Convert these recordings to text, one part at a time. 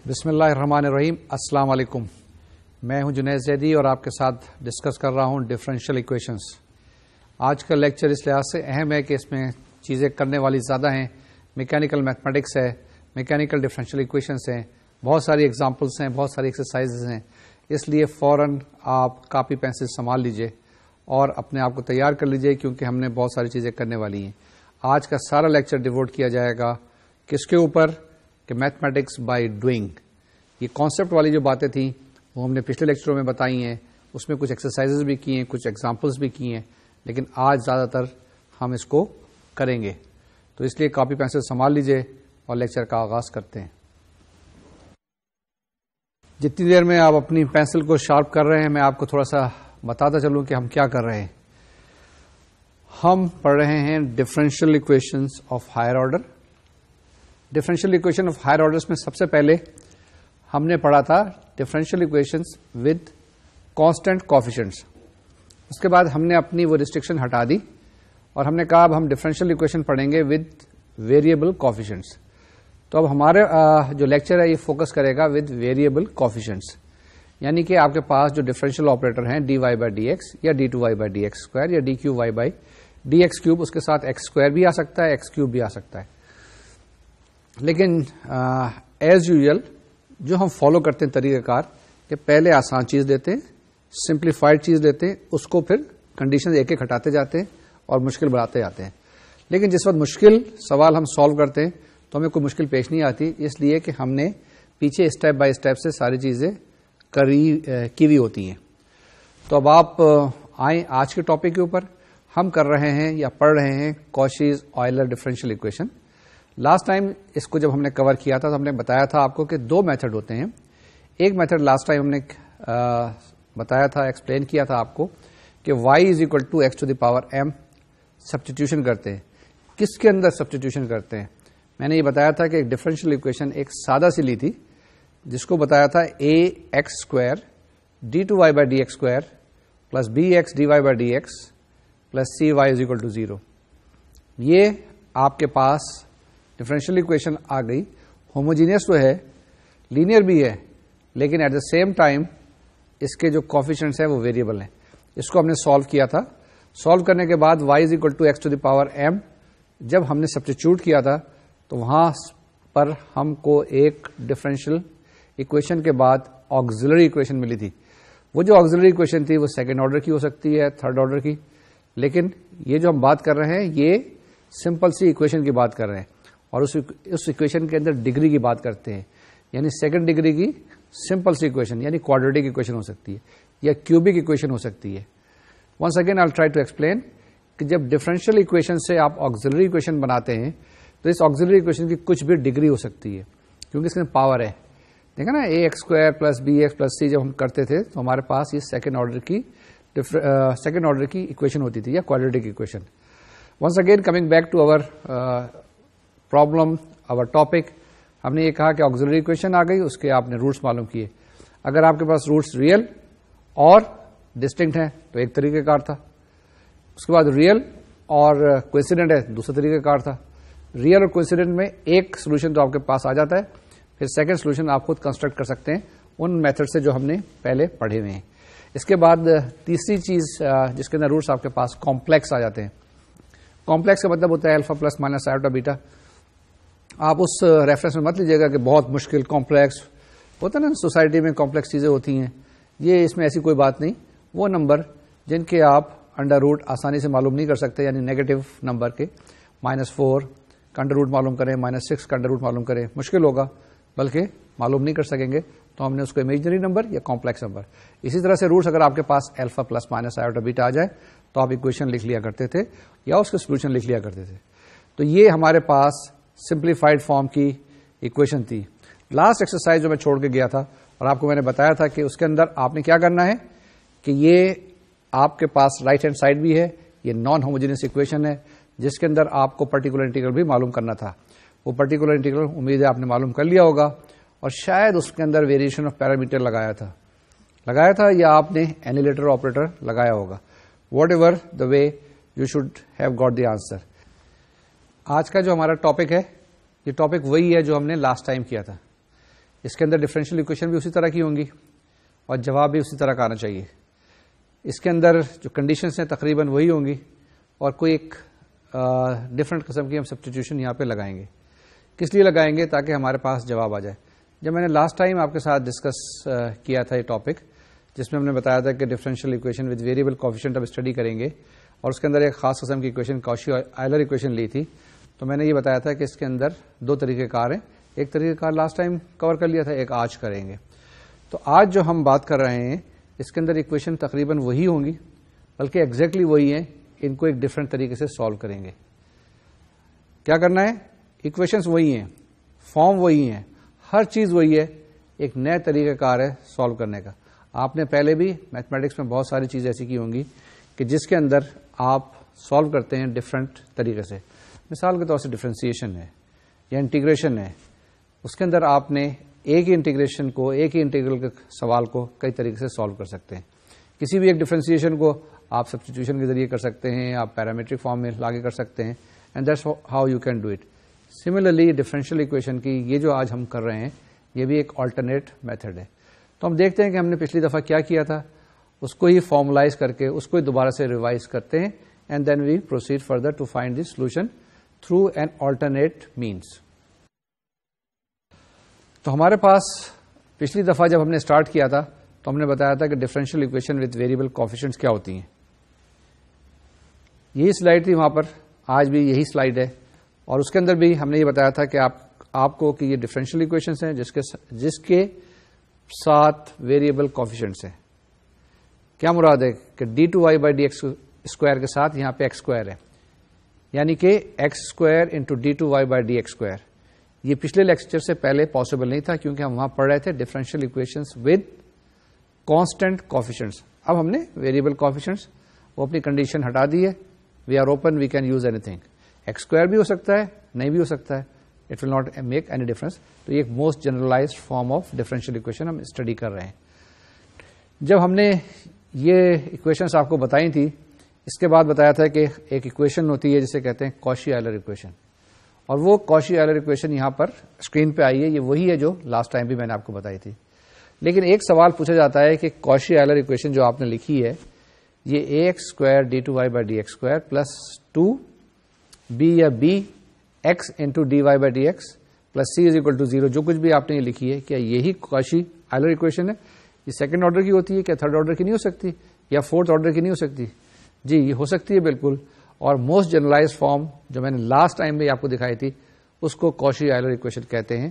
بسم اللہ الرحمن الرحیم. السلام علیکم. میں ہوں جنید زیدی اور آپ کے ساتھ ڈسکس کر رہا ہوں ڈفرینشیل ایکویشنز. آج کا لیکچر اس لحاظ سے اہم ہے کہ اس میں چیزیں کرنے والی زیادہ ہیں. میکینیکل میتھمیٹکس ہے, میکینیکل ڈفرینشیل ایکویشنز ہیں, بہت ساری ایگزامپلس ہیں, بہت ساری ایکسرسائزز ہیں. اس لیے فوراً آپ کاپی پینسل سنبھال لیجئے اور اپنے آپ کو تیار کر لیجئے, کیونکہ ہم نے بہت ساری چیزیں کرنے والی ہیں. آج کا سارا لیکچر ڈیووٹ کیا جائے گا کس کے اوپر کہ میتھمیٹکس بائی ڈوئنگ. یہ کانسیپٹ والی جو باتیں تھیں وہ ہم نے پچھلے لیکچروں میں بتائی ہیں, اس میں کچھ ایکسرسائزز بھی کی ہیں, کچھ ایگزامپلس بھی کی ہیں, لیکن آج زیادہ تر ہم اس کو کریں گے. تو اس لیے کاپی پینسل سنبھال لیجئے اور لیکچر کا آغاز کرتے ہیں. جتنی دیر میں آپ اپنی پینسل کو شارپ کر رہے ہیں میں آپ کو تھوڑا سا بتاتا چلوں کہ ہم کیا کر رہے ہیں. ہم پڑھ رہے ہیں differential equations of higher order. Differential equation of higher order میں سب سے پہلے ہم نے پڑھا تھا differential equations with constant coefficients. اس کے بعد ہم نے اپنی وہ ریسٹرکشن ہٹا دی اور ہم نے کہا اب ہم ڈفرینشیل ایکویشن پڑھیں گے ود ویریبل کوفیشنٹس. تو اب ہمارے جو لیکچر ہے یہ فوکس کرے گا ود ویریبل کوفیشنٹس, یعنی کہ آپ کے پاس جو ڈفرینشیل آپریٹر ہیں D Y by D X یا D two Y by D x square یا D cube Y by D x cube, اس کے ساتھ ایکس اسکوائر بھی آ سکتا ہے, ایکس کیوب بھی آ سکتا ہے. لیکن ایز یوزل جو ہم فالو کرتے ہیں طریقہ کار کہ پہلے آسان چیز دیتے ہیں, سمپلیفائڈ چیز دیتے ہیں, اس کو پھر کنڈیشن ایک ایک ہٹاتے جاتے ہیں اور مشکل بڑھاتے جاتے ہیں. لیکن جس وقت مشکل سوال ہم سالو کرتے ہیں تو ہمیں کوئی مشکل پیش نہیں آتی, اس لیے کہ ہم نے پیچھے اسٹیپ بائی اسٹیپ سے ساری چیزیں کی ہوئی ہوتی ہیں. تو اب آپ آئیں آج کے ٹاپک کے اوپر. ہم کر رہے ہیں یا پڑھ رہے ہیں Cauchy's Euler differential equation. Last time اس کو جب ہم نے کور کیا تھا تو ہم نے بتایا تھا آپ کو کہ دو میتھڈ ہوتے ہیں. ایک میتھڈ لاسٹ ٹائم ہم نے بتایا تھا, ایکسپلین کیا تھا آپ کو کہ y is equal to x to the power m substitution کرتے ہیں. کس کے اندر سبسٹیٹیوشن کرتے ہیں؟ میں نے یہ بتایا تھا کہ ایک ڈفرینشیل ایکویشن ایک سادہ سی لی تھی جس کو بتایا تھا A X square D two Y by D x square plus B X D Y by D X plus C Y is equal to 0. یہ آپ کے پاس ڈفرینشیل ایکویشن آ گئی. ہوموجینئس تو ہے, لینئر بھی ہے, لیکن ایٹ دا سیم ٹائم اس کے جو کوفیشنٹس ہیں وہ ویریبل ہیں. اس کو ہم نے سالو کیا تھا. سالو کرنے کے بعد y is equal to x to the power m جب ہم نے سبسٹیچیوٹ کیا تھا تو وہاں پر ہم کو ایک ڈفرینشیل ایکویشن کے بعد آکسیلری ایکویشن ملی تھی. وہ جو آکسیلری ایکویشن تھی وہ سیکنڈ آرڈر کی ہو سکتی ہے, تھرڈ آرڈر کی, لیکن یہ جو ہم بات کر رہے ہیں یہ سمپل سی ایکویشن کی بات کر رہے ہیں اور اس ایکویشن کے اندر ڈگری کی بات کرتے ہیں. یعنی سیکنڈ ڈگری کی سمپل سی ایکویشن یعنی کوڈریٹک ایکویشن ہو سکتی ہے یا کیوبک ایکویشن ہو سکتی ہے. Once again I try to explain کہ جب ڈفرینشیل ایکویشن سے آپ آکسیلری ایکویشن بناتے ہیں تو اس آکسیلری ایکویشن کی کچھ بھی ڈگری ہو سکتی ہے کیونکہ اس میں پاور ہے. دیکھا نا, A X square plus B X plus C جب ہم کرتے تھے تو ہمارے پاس یہ سیکنڈ آرڈر کی ایکویشن ہوتی تھی یا quadratic equation. Once again coming back to our problem, our topic, ہم نے یہ کہا کہ آکسیلری ایکویشن آ گئی, اس کے آپ نے روٹس معلوم کیے. اگر آپ کے پاس روٹس ریئل اور ڈسٹنکٹ ہیں تو ایک طریقہ کار تھا. اس کے بعد ریئل اور کوئنسیڈنٹ ہے دوسرا طریقہ کار تھا. ریئل اور کوئنسیڈنٹ میں ایک سولوشن تو آپ کے پاس آ جاتا ہے, پھر سیکنڈ سولوشن آپ خود کنسٹرکٹ کر سکتے ہیں ان میتھڈ سے جو ہم نے پہلے پڑھے ہوئے ہیں. اس کے بعد تیسری چیز جس کے اندر روٹس آپ کے پاس کمپلیکس آ جاتے ہیں. کمپلیکس کا مطلب ہوتا ہے الفا پلس مائنس آئیوٹا بیٹا. آپ اس ریفرنس میں مت لیجیے گا کہ بہت مشکل کمپلیکس ہوتا ہے نا, سوسائٹی میں کمپلیکس چیزیں ہوتی ہیں. یہ اس میں ایسی کوئی بات نہیں. وہ نمبر جن کے آپ انڈر روٹ آسانی سے معلوم نہیں کر سکتے, یعنی نیگیٹو نمبر کے -4 کا انڈر روٹ معلوم کریں, -6 کا انڈر روٹ معلوم کریں, مشکل ہوگا, بلکہ معلوم نہیں کر سکیں گے, تو ہم نے اس کو امیجنری نمبر یا کمپلیکس نمبر. اسی طرح سے روٹس اگر آپ کے پاس alpha plus minus iota beta آ جائے تو آپ ایکویشن لکھ لیا کرتے تھے یا اس کے سولوشن لکھ لیا کرتے تھے. تو یہ ہمارے پاس سمپلیفائڈ فارم کی ایکویشن تھی. لاسٹ ایکسرسائز جو میں چھوڑ کے گیا تھا اور آپ کو میں نے بتایا تھا کہ اس کے اندر آپ نے کیا کرنا ہے کہ یہ آپ کے پاس رائٹ ہینڈ سائڈ بھی ہے, یہ نان ہوموجینس ایکویشن ہے جس کے اندر آپ کو پرٹیکولر انٹیگرل بھی معلوم کرنا تھا. وہ پرٹیکولر انٹیگرل امید ہے آپ نے معلوم کر لیا ہوگا, اور شاید اس کے اندر ویریشن آف پیرامیٹر لگایا تھا یا آپ نے اینیلیٹر آپریٹر لگایا ہوگا. What ever the way you should have got the answer. آج کا جو ہمارا ٹاپک ہے یہ ٹاپک وہی ہے جو ہم نے لاسٹ ٹائم کیا تھا. اس کے اندر ڈفرینشیل اکویشن بھی اسی طرح کی ہوں گی اور جواب بھی اسی طرح کا آنا چاہیے. اس کے اندر جو کنڈیشنز ہیں تقریباً وہی ہوں گی اور کوئی ایک ڈفرینٹ قسم کی ہم سبسٹیٹیوشن یہاں پہ لگائیں گے. کس لیے لگائیں گے؟ تاکہ ہمارے پاس جواب آ جائے. جب میں نے لاسٹ ٹائم آپ کے ساتھ ڈسکس کیا تھا یہ ٹاپک، جس میں ہم نے بتایا تھا کہ differential equation with variable coefficient اب اسٹڈی کریں گے اور اس کے اندر ایک خاص قسم کی اکویشن کاشی آئلر اکویشن لی تھی، تو میں نے یہ بتایا تھا کہ اس کے اندر دو طریقہ کار ہیں. ایک طریقہ کار لاسٹ ٹائم کور کر لیا تھا، ایک آج کریں گے. تو آج جو ہم بات کر رہے ہیں اس کے اندر اکویشن تقریباً وہی ہوں گی، بلکہ ایگزیکٹلی وہی ہیں. ان کو ایک ڈفرینٹ طریقے سے سالو کریں گے. کیا کرنا ہے؟ اکویشنز وہی ہیں، فارم وہی ہیں، ہر چیز وہی ہے، ایک نئے طریقہ کار ہے سالو کرنے کا. آپ نے پہلے بھی میتھمیٹکس میں بہت ساری چیزیں ایسی کی ہوں گی کہ جس کے اندر آپ سالو کرتے ہیں ڈفرینٹ طریقے سے. مثال کے طور سے ڈفرینسیشن ہے یا انٹیگریشن ہے، اس کے اندر آپ نے ایک ہی انٹیگریشن کو، ایک ہی انٹیگرل کے سوال کو کئی طریقے سے سالو کر سکتے ہیں. کسی بھی ایک ڈفرینسیشن کو آپ سبسٹیٹیوشن کے ذریعے کر سکتے ہیں، آپ پیرامیٹرک فارم میں لاگے کر سکتے ہیں، and that's how you can do it. Similarly differential equation کی یہ جو آج ہم کر رہے ہیں یہ بھی ایک آلٹرنیٹ میتھڈ ہے. تو ہم دیکھتے ہیں کہ ہم نے پچھلی دفعہ کیا کیا تھا، اس کو ہی فارملائز کر کے اس کو ہی دوبارہ سے ریوائز کرتے ہیں، and then we proceed further to find the solution through an alternate means. تو ہمارے پاس پچھلی دفعہ جب ہم نے اسٹارٹ کیا تھا تو ہم نے بتایا تھا کہ differential equation with variable coefficients کیا ہوتی ہیں. یہی سلائڈ تھی وہاں پر، آج بھی یہی سلائڈ ہے، اور اس کے اندر بھی ہم نے یہ بتایا تھا کہ آپ کو کہ یہ ڈفرینشیل اکویشنز ہیں جس کے ساتھ ویریبل کوفیشینٹس ہیں. کیا مراد ہے کہ d2y/dx اسکوائر کے ساتھ یہاں پہ ایکس اسکوائر ہے، یعنی کہ x square into d2y/dx square. یہ پچھلے لیکچر سے پہلے پاسبل نہیں تھا کیونکہ ہم وہاں پڑھ رہے تھے differential equations with constant coefficients. اب ہم نے ویریبل کوفیشینٹس وہ اپنی کنڈیشن ہٹا دی ہے. We are open, we can use any thing. X square بھی ہو سکتا ہے، نہیں بھی ہو سکتا ہے، it will not make any difference. تو یہ ایک most generalised form of differential equation ہم اسٹڈی کر رہے ہیں. جب ہم نے یہ اکویشنس آپ کو بتائی تھی، اس کے بعد بتایا تھا کہ ایک اکویشن ہوتی ہے جسے کہتے ہیں کاشی آئلر اکویشن، اور وہ کاشی آئلر اکویشن یہاں پر اسکرین پہ آئی ہے. یہ وہی ہے جو لاسٹ ٹائم بھی میں نے آپ کو بتائی تھی. لیکن ایک سوال پوچھا جاتا ہے کہ کاشی آئلر اکویشن جو آپ نے لکھی ہے یہ A X square d2y/dx square plus 2b یا b x into dy/dx plus c is equal to 0 جو کچھ بھی آپ نے یہ لکھی ہے، کیا یہی کاشی آئلر اکویشن ہے؟ یہ سیکنڈ آرڈر کی ہوتی ہے، کیا تھرڈ آرڈر کی نہیں ہو سکتی یا فورتھ آرڈر کی نہیں ہو سکتی؟ جی یہ ہو سکتی ہے بالکل. اور موسٹ جنرلائز فارم جو میں نے لاسٹ ٹائم میں آپ کو دکھائی تھی اس کو کاشی آئلر اکویشن کہتے ہیں.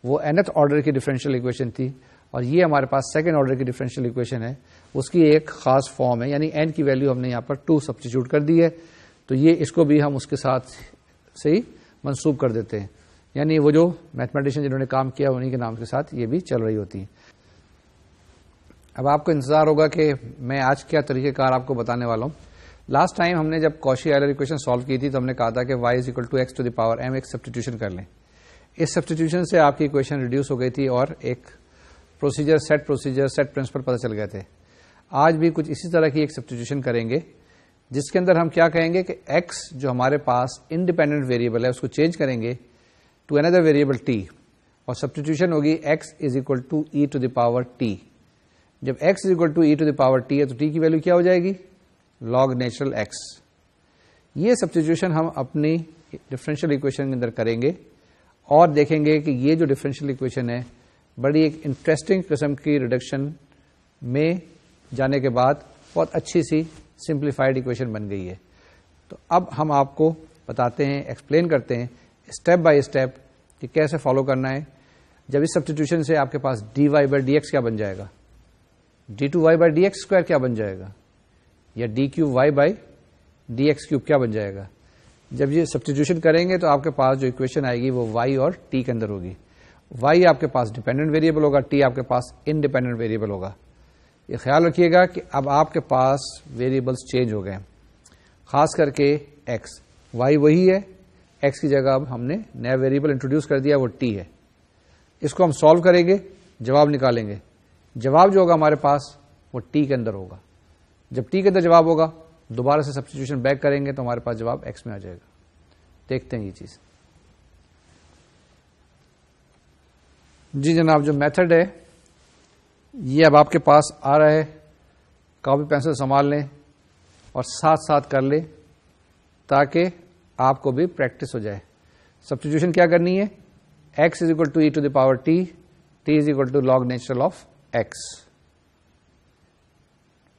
وہ nth آرڈر کی ڈفرینشیل اکویشن تھی اور یہ ہمارے پاس سیکنڈ آرڈر کی ڈفرینشیل اکویشن ہے. اس کی ایک خاص فارم ہے، یعنی n کی ویلیو ہم نے یہاں پر 2 سبسٹیچیوٹ کر دی ہے، تو یہ اس کو بھی ہم اس کے ساتھ سے ہی منسوب کر دیتے ہیں. یعنی وہ جو میتھمیٹیشین جنہوں نے کام کیا انہیں کے نام کے ساتھ یہ بھی چل رہی ہوتی ہیں. اب آپ کو انتظار ہوگا کہ میں آج کیا طریقہ کار آپ کو بتانے والا ہوں. لاسٹ ٹائم ہم نے جب کاشی آئلر اکویشن سالو کی تھی تو ہم نے کہا تھا کہ y is equal to x to the power m ایک سبسٹیٹیوشن کر لیں. اس سبسٹیٹیوشن سے آپ کی اکویشن ریڈیوس ہو گئی تھی اور ایک پروسیجر سیٹ پرنسپل پتہ چل گئے تھے. آج بھی کچھ اسی طرح کی ایک سبسٹیٹیوشن کریں گے جس کے اندر ہم کیا کہیں گے کہ x جو ہمارے پاس انڈیپینڈنٹ ویریبل ہے اس کو چینج کریں گے ٹو اندر ویریبل t اور سبسٹیٹیوشن ہوگی x is equal to e to the power t. جب x is equal to e to the power t ہے تو t کی ویلو کیا ہو جائے گی؟ log natural x. یہ سبسٹیٹیوشن ہم اپنی ڈفرینشیل اکویشن کے اندر کریں گے اور دیکھیں گے کہ یہ جو ڈفرینشیل اکویشن ہے بڑی ایک انٹرسٹنگ قسم کی ریڈکشن میں جانے کے بعد بہت اچھی سی سمپلیفائڈ اکویشن بن گئی ہے. تو اب ہم آپ کو بتاتے ہیں، ایکسپلین کرتے ہیں اسٹیپ بائی اسٹیپ کہ کیسے فالو کرنا ہے. جب اس سبسٹیٹیوشن سے آپ کے پاس dy/dx کیا بن جائے گا، d2y/dx اسکوائر کیا بن جائے گا، یا d3y/dx³ کیا بن جائے گا. جب یہ سبسٹیٹیوشن کریں گے تو آپ کے پاس جو اکویشن آئے گی وہ y اور t کے اندر ہوگی. y آپ کے پاس ڈیپینڈنٹ ویریبل ہوگا، t آپ کے پاس انڈیپینڈنٹ ویریبل ہوگا. یہ خیال رکھیے گا کہ اب آپ کے پاس ویریبلس چینج ہو گئے، خاص کر کے x. y وہی ہے، x کی جگہ اب ہم نے نیا ویریبل انٹروڈیوس کر دیا وہ t ہے. اس کو ہم سالو کریں گے، جواب نکالیں گے. جواب جو ہوگا ہمارے پاس وہ t کے اندر ہوگا. جب t کے اندر جواب ہوگا دوبارہ سے سبسٹیٹیوشن بیک کریں گے تو ہمارے پاس جواب x میں آ جائے گا. دیکھتے ہیں یہ چیز. جی جناب، جو میتھڈ ہے یہ اب آپ کے پاس آ رہا ہے. کاپی پینسل سنبھال لیں اور ساتھ ساتھ کر لیں تاکہ آپ کو بھی پریکٹس ہو جائے. سبسٹیٹیوشن کیا کرنی ہے؟ X is equal to e to the power t, t is equal to log natural of x.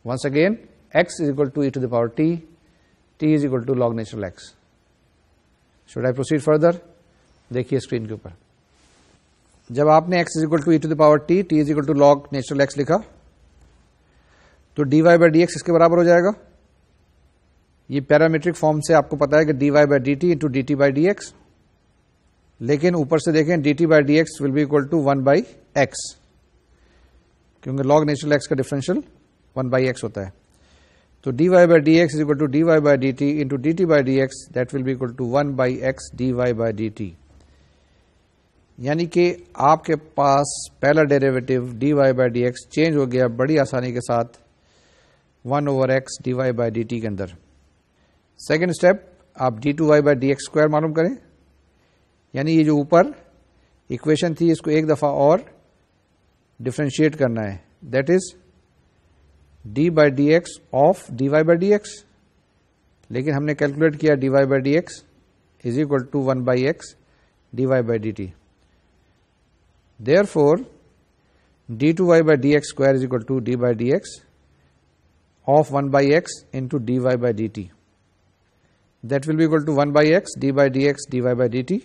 Once again x is equal to e to the power t, t is equal to log natural x. Should I proceed further? دیکھیے screen کے اوپر. جب آپ نے x is equal to e to the power t, t is equal to log natural x لکھا تو d Y by D x اس کے برابر ہو جائے گا. یہ پیرامیٹرک فارم سے آپ کو پتا ہے کہ d Y by D t into d t by D x, لیکن اوپر سے دیکھیں d t by D x will be equal to 1 by x, کیونکہ لاگ نیچرل ایکس کا ڈفرینشیل 1 بائی ایکس ہوتا ہے. تو d Y by D x is equal to d Y by D t into d t by D x, that will be equal to 1 by x D Y by D T. یعنی کہ آپ کے پاس پہلا derivative D Y by D X change ہو گیا بڑی آسانی کے ساتھ 1 over X D Y by D T کے اندر. سیکنڈ اسٹیپ آپ D two Y by D x square معلوم کریں، یعنی یہ جو اوپر اکویشن تھی اس کو ایک دفعہ اور ڈفرینشیٹ کرنا ہے. That is d by D x of d Y by D x, لیکن ہم نے کیلکولیٹ کیا d Y by D x is equal to 1 by x D Y by D t. Therefore, d2 y by dx square is equal to d by dx of 1 by x into dy by dt. That will be equal to 1 by x d by dx dy by dt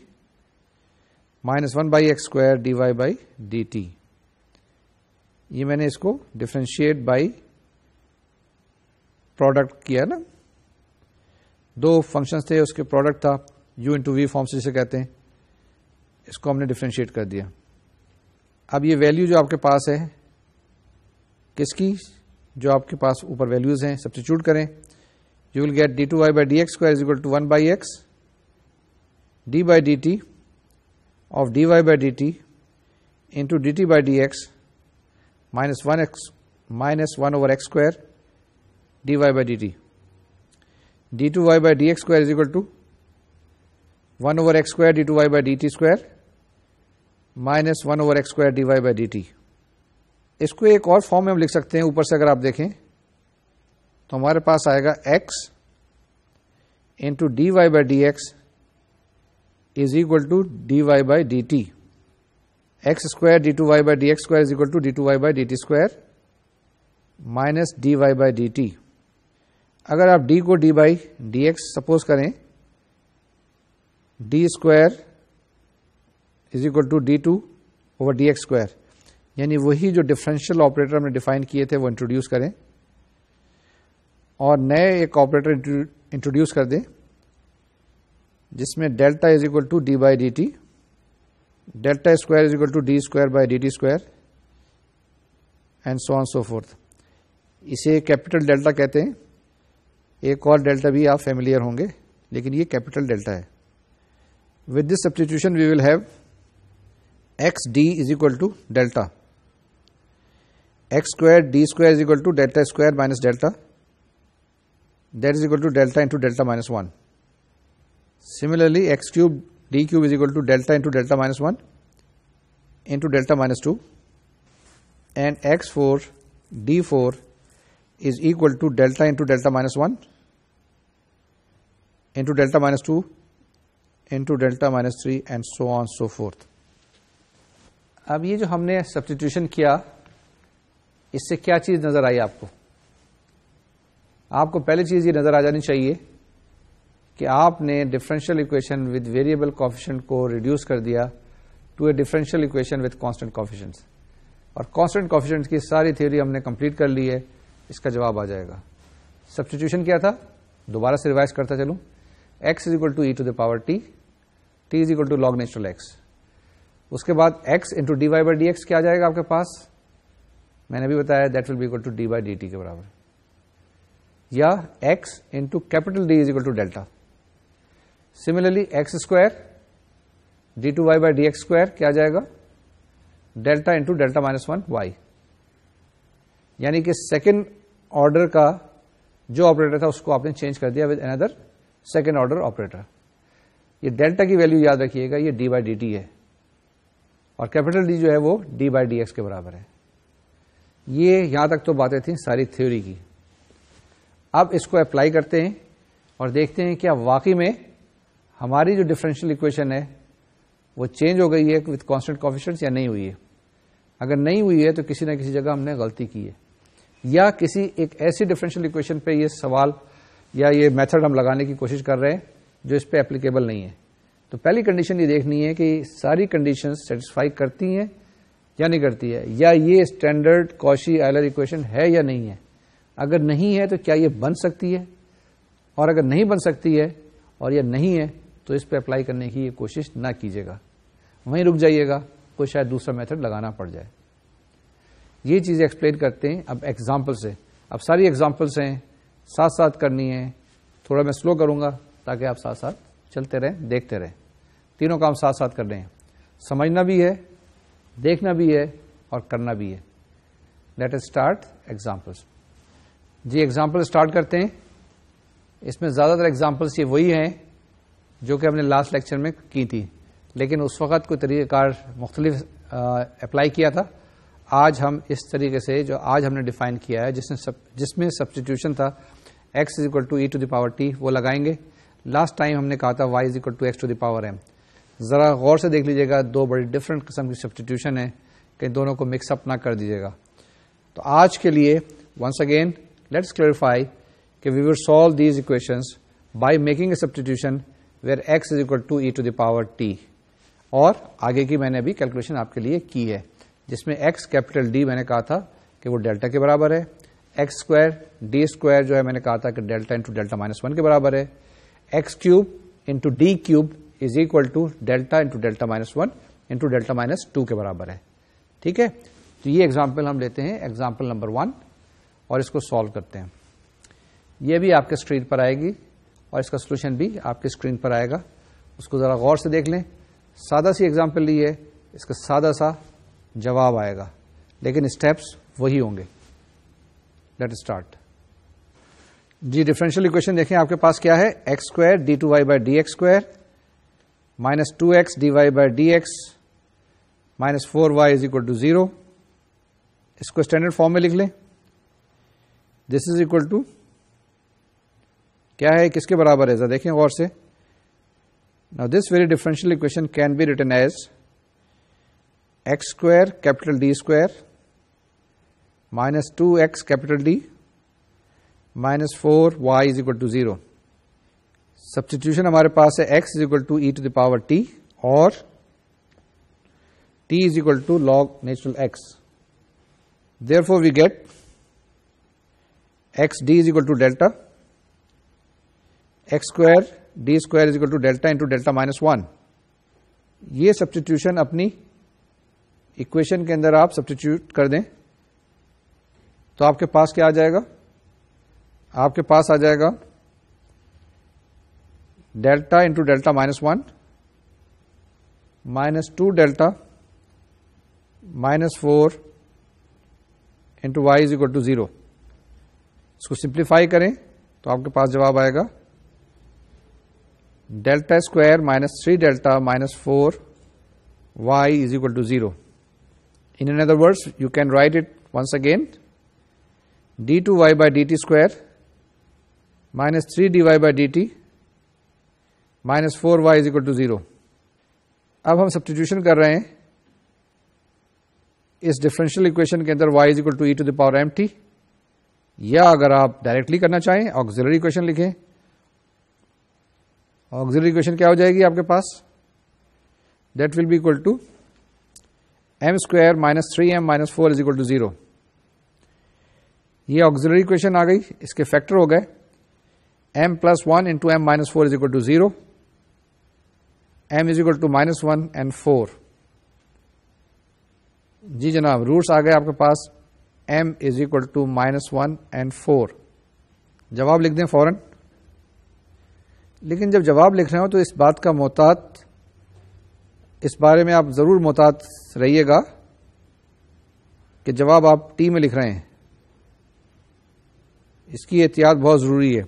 minus 1 by x square dy by dt. یہ میں نے اس کو differentiate by product کیا نا. دو functions تھے، اس کے product تھا u انٹو وی فارم سے جسے کہتے ہیں، اس کو ہم نے ڈفرینشیٹ کر دیا. اب یہ ویلیو جو آپ کے پاس ہے کس کی، جو آپ کے پاس اوپر ویلیوز ہیں سبسٹیچیوٹ کریں. You will get d two Y by D x square is equal to 1 by x d by D t of d Y by D t into d t by D x minus 1 over x square D Y by D t. D two Y by D x square is equal to 1 over x square D two Y by D t square minus 1 over x square D Y by D T. اس کو ایک اور form میں ہم لکھ سکتے ہیں. اوپر سے اگر آپ دیکھیں تو ہمارے پاس آئے گا x into d Y by D x is equal to d Y by D t. X square D two Y by D x square is equal to d two Y by D t square minus d Y by D t. اگر آپ d کو d by D x suppose کریں، d square is equal to d two over d x square, یعنی وہی جو differential operator ہم نے define کیے تھے وہ انٹروڈیوس کریں اور نئے ایک آپریٹر انٹروڈیوس کر دیں جس میں delta is equal to d by D t, delta square is equal to d square by D t square and so on so forth. اسے کیپیٹل ڈیلٹا کہتے ہیں. ایک اور ڈیلٹا بھی آپ فیملیئر ہوں گے لیکن یہ کیپیٹل ڈیلٹا ہے. With this substitution we will have x d is equal to delta x square d square is equal to delta square minus delta, that is equal to delta into delta minus 1. Similarly x cube d cube is equal to delta into delta minus 1 into delta minus 2 and x 4 d 4 is equal to delta into delta minus 1 into delta minus 2 into delta minus 3 and so on so fourth. اب یہ جو ہم نے substitution کیا اس سے کیا چیز نظر آئی آپ کو؟ آپ کو پہلی چیز یہ نظر آ جانی چاہیے کہ آپ نے differential equation with variable coefficient کو ریڈیوس کر دیا to a differential equation with constant coefficients, اور کانسٹنٹ کوفیشینٹس کی ساری تھیوری ہم نے کمپلیٹ کر لی ہے. اس کا جواب آ جائے گا. سبسٹیٹیوشن کیا تھا؟ دوبارہ سے ریوائز کرتا چلوں. X is equal to e to the power t, t is equal to log natural x. اس کے بعد x into d Y by D x کیا آ جائے گا آپ کے پاس؟ میں نے بھی بتایا that will be equal to d by D T کے برابر، یا x into capital d is equal to delta. Similarly x square D two Y by D x square کیا جائے گا؟ Delta into delta minus 1 y. یعنی کہ second order کا جو آپریٹر تھا اس کو آپ نے چینج کر دیا with another second order operator. یہ ڈیلٹا کی ویلو یاد رکھیے گا، یہ ڈی بائی ڈی ٹی ہے. اور کیپٹل ڈی جو ہے وہ ڈی بائی ڈی ایکس کے برابر ہے. یہ یہاں تک تو باتیں تھیں ساری تھیوری کی. اب اس کو اپلائی کرتے ہیں اور دیکھتے ہیں کیا واقعی میں ہماری جو ڈفرینشیل اکویشن ہے وہ چینج ہو گئی ہے وتھ کانسٹنٹ کوفیشینٹس یا نہیں ہوئی ہے. اگر نہیں ہوئی ہے تو کسی نہ کسی جگہ ہم نے غلطی کی ہے, یا کسی ایک ایسی ڈفرینشیل اکویشن پہ یہ سوال یا یہ میتھڈ ہم لگانے کی کوشش کر رہے ہیں جو اس پہ اپلیکیبل نہیں ہے. تو پہلی کنڈیشن یہ دیکھنی ہے کہ ساری کنڈیشنز سیٹسفائی کرتی ہیں یا نہیں کرتی ہے, یا یہ اسٹینڈرڈ کوشی آئلر اکویشن ہے یا نہیں ہے. اگر نہیں ہے تو کیا یہ بن سکتی ہے, اور اگر نہیں بن سکتی ہے اور یہ نہیں ہے تو اس پہ اپلائی کرنے کی یہ کوشش نہ کیجیے گا, وہیں رک جائیے گا, کوئی شاید دوسرا میتھڈ لگانا پڑ جائے. یہ چیزیں ایکسپلین کرتے ہیں اب ایگزامپل سے. اب ساری ایگزامپلس ہیں, ساتھ ساتھ کرنی ہے. تھوڑا میں سلو کروں گا تاکہ آپ ساتھ ساتھ چلتے رہیں, دیکھتے رہیں. تینوں کام ساتھ ساتھ کرنے ہیں, سمجھنا بھی ہے, دیکھنا بھی ہے اور کرنا بھی ہے. Let us start examples. جی ایگزامپل اسٹارٹ کرتے ہیں. اس میں زیادہ تر ایگزامپلس یہ وہی ہیں جو کہ ہم نے لاسٹ لیکچر میں کی تھی, لیکن اس وقت کوئی طریقہ کار مختلف اپلائی کیا تھا. آج ہم اس طریقے سے جو آج ہم نے ڈیفائن کیا ہے جس میں سبسٹیٹیوشن تھا x is equal to e to the power t, وہ لگائیں گے. لاسٹ ٹائم ہم نے کہا تھا y is equal to x to the power m. ذرا غور سے دیکھ لیجیے گا, دو بڑی ڈفرنٹ قسم کی سبسٹیٹیوشن ہے, کہ دونوں کو مکس اپ نہ کر دیجیے گا. تو آج کے لیے ونس اگین لیٹس کلیئرفائی کہ we will solve these equations by making a substitution where x is equal to e to the power t. اور آگے کی میں نے ابھی کیلکولیشن آپ کے لیے کی ہے, جس میں ایکس کیپٹل ڈی میں نے کہا تھا کہ وہ ڈیلٹا کے برابر ہے. ایکس اسکوائر ڈی اسکوائر جو ہے میں نے کہا تھا کہ ڈیلٹا انٹو ڈیلٹا مائنس 1 کے برابر ہے. X cube into d cube is equal to delta into delta minus 1 into delta minus 2 کے برابر ہے. ٹھیک ہے, تو یہ ایگزامپل ہم لیتے ہیں, ایگزامپل نمبر 1, اور اس کو سالو کرتے ہیں. یہ بھی آپ کے اسکرین پر آئے گی اور اس کا سولوشن بھی آپ کے اسکرین پر آئے گا. اس کو ذرا غور سے دیکھ لیں. سادہ سی ایگزامپل لی ہے, اس کا سادہ سا جواب آئے گا, لیکن اسٹیپس وہی ہوں گے. Let start. جی ڈفرینشیل اکویشن دیکھیں آپ کے پاس کیا ہے, x square D two Y by D x square minus 2x d Y by D x minus 4y is equal to 0. اس کو اسٹینڈرڈ فارم میں لکھ لیں. دس از اکول ٹو کیا ہے, کس کے برابر ہے, ذرا دیکھیں غور سے. Now this very differential equation can be written as x square capital D square minus 2x capital D minus 4y is equal to 0. Substitution ہمارے پاس ہے x is equal to e to the power t اور t is equal to log natural x. Therefore we get x d is equal to delta x square d square is equal to delta into delta minus 1. یہ substitution اپنی equation کے اندر آپ substitute کر دیں تو آپ کے پاس کیا آ جائے گا, آپ کے پاس آ جائے گا delta into delta minus 1 minus 2 delta minus 4 into y is equal to 0. اس کو سمپلیفائی کریں تو آپ کے پاس جواب آئے گا delta square minus 3 delta minus 4 y is equal to 0. In other words, you can write it once again. d2y by dt square minus 3dy by dt minus 4y is equal to 0. اب ہم substitution کر رہے ہیں اس differential equation کے اندر y is equal to e to the power mt, یا اگر آپ ڈائریکٹلی کرنا چاہیں آکسیلری اکویشن لکھیں. آکسیلری اکویشن کیا ہو جائے گی آپ کے پاس, that will be equal to m square minus 3m minus 4 is equal to 0. یہ آکسیلری اکویشن آ گئی, اس کے فیکٹر ہو گئے m plus 1 into m minus 4 is equal to 0, m is equal to minus 1 and 4. جی جناب روٹس آ گئے آپ کے پاس m is equal to minus 1 and 4. جواب لکھ دیں فوراً. لیکن جب جواب لکھ رہے ہو تو اس بات کا محتاط, اس بارے میں آپ ضرور محتاط رہیے گا کہ جواب آپ ٹی میں لکھ رہے ہیں, اس کی احتیاط بہت ضروری ہے.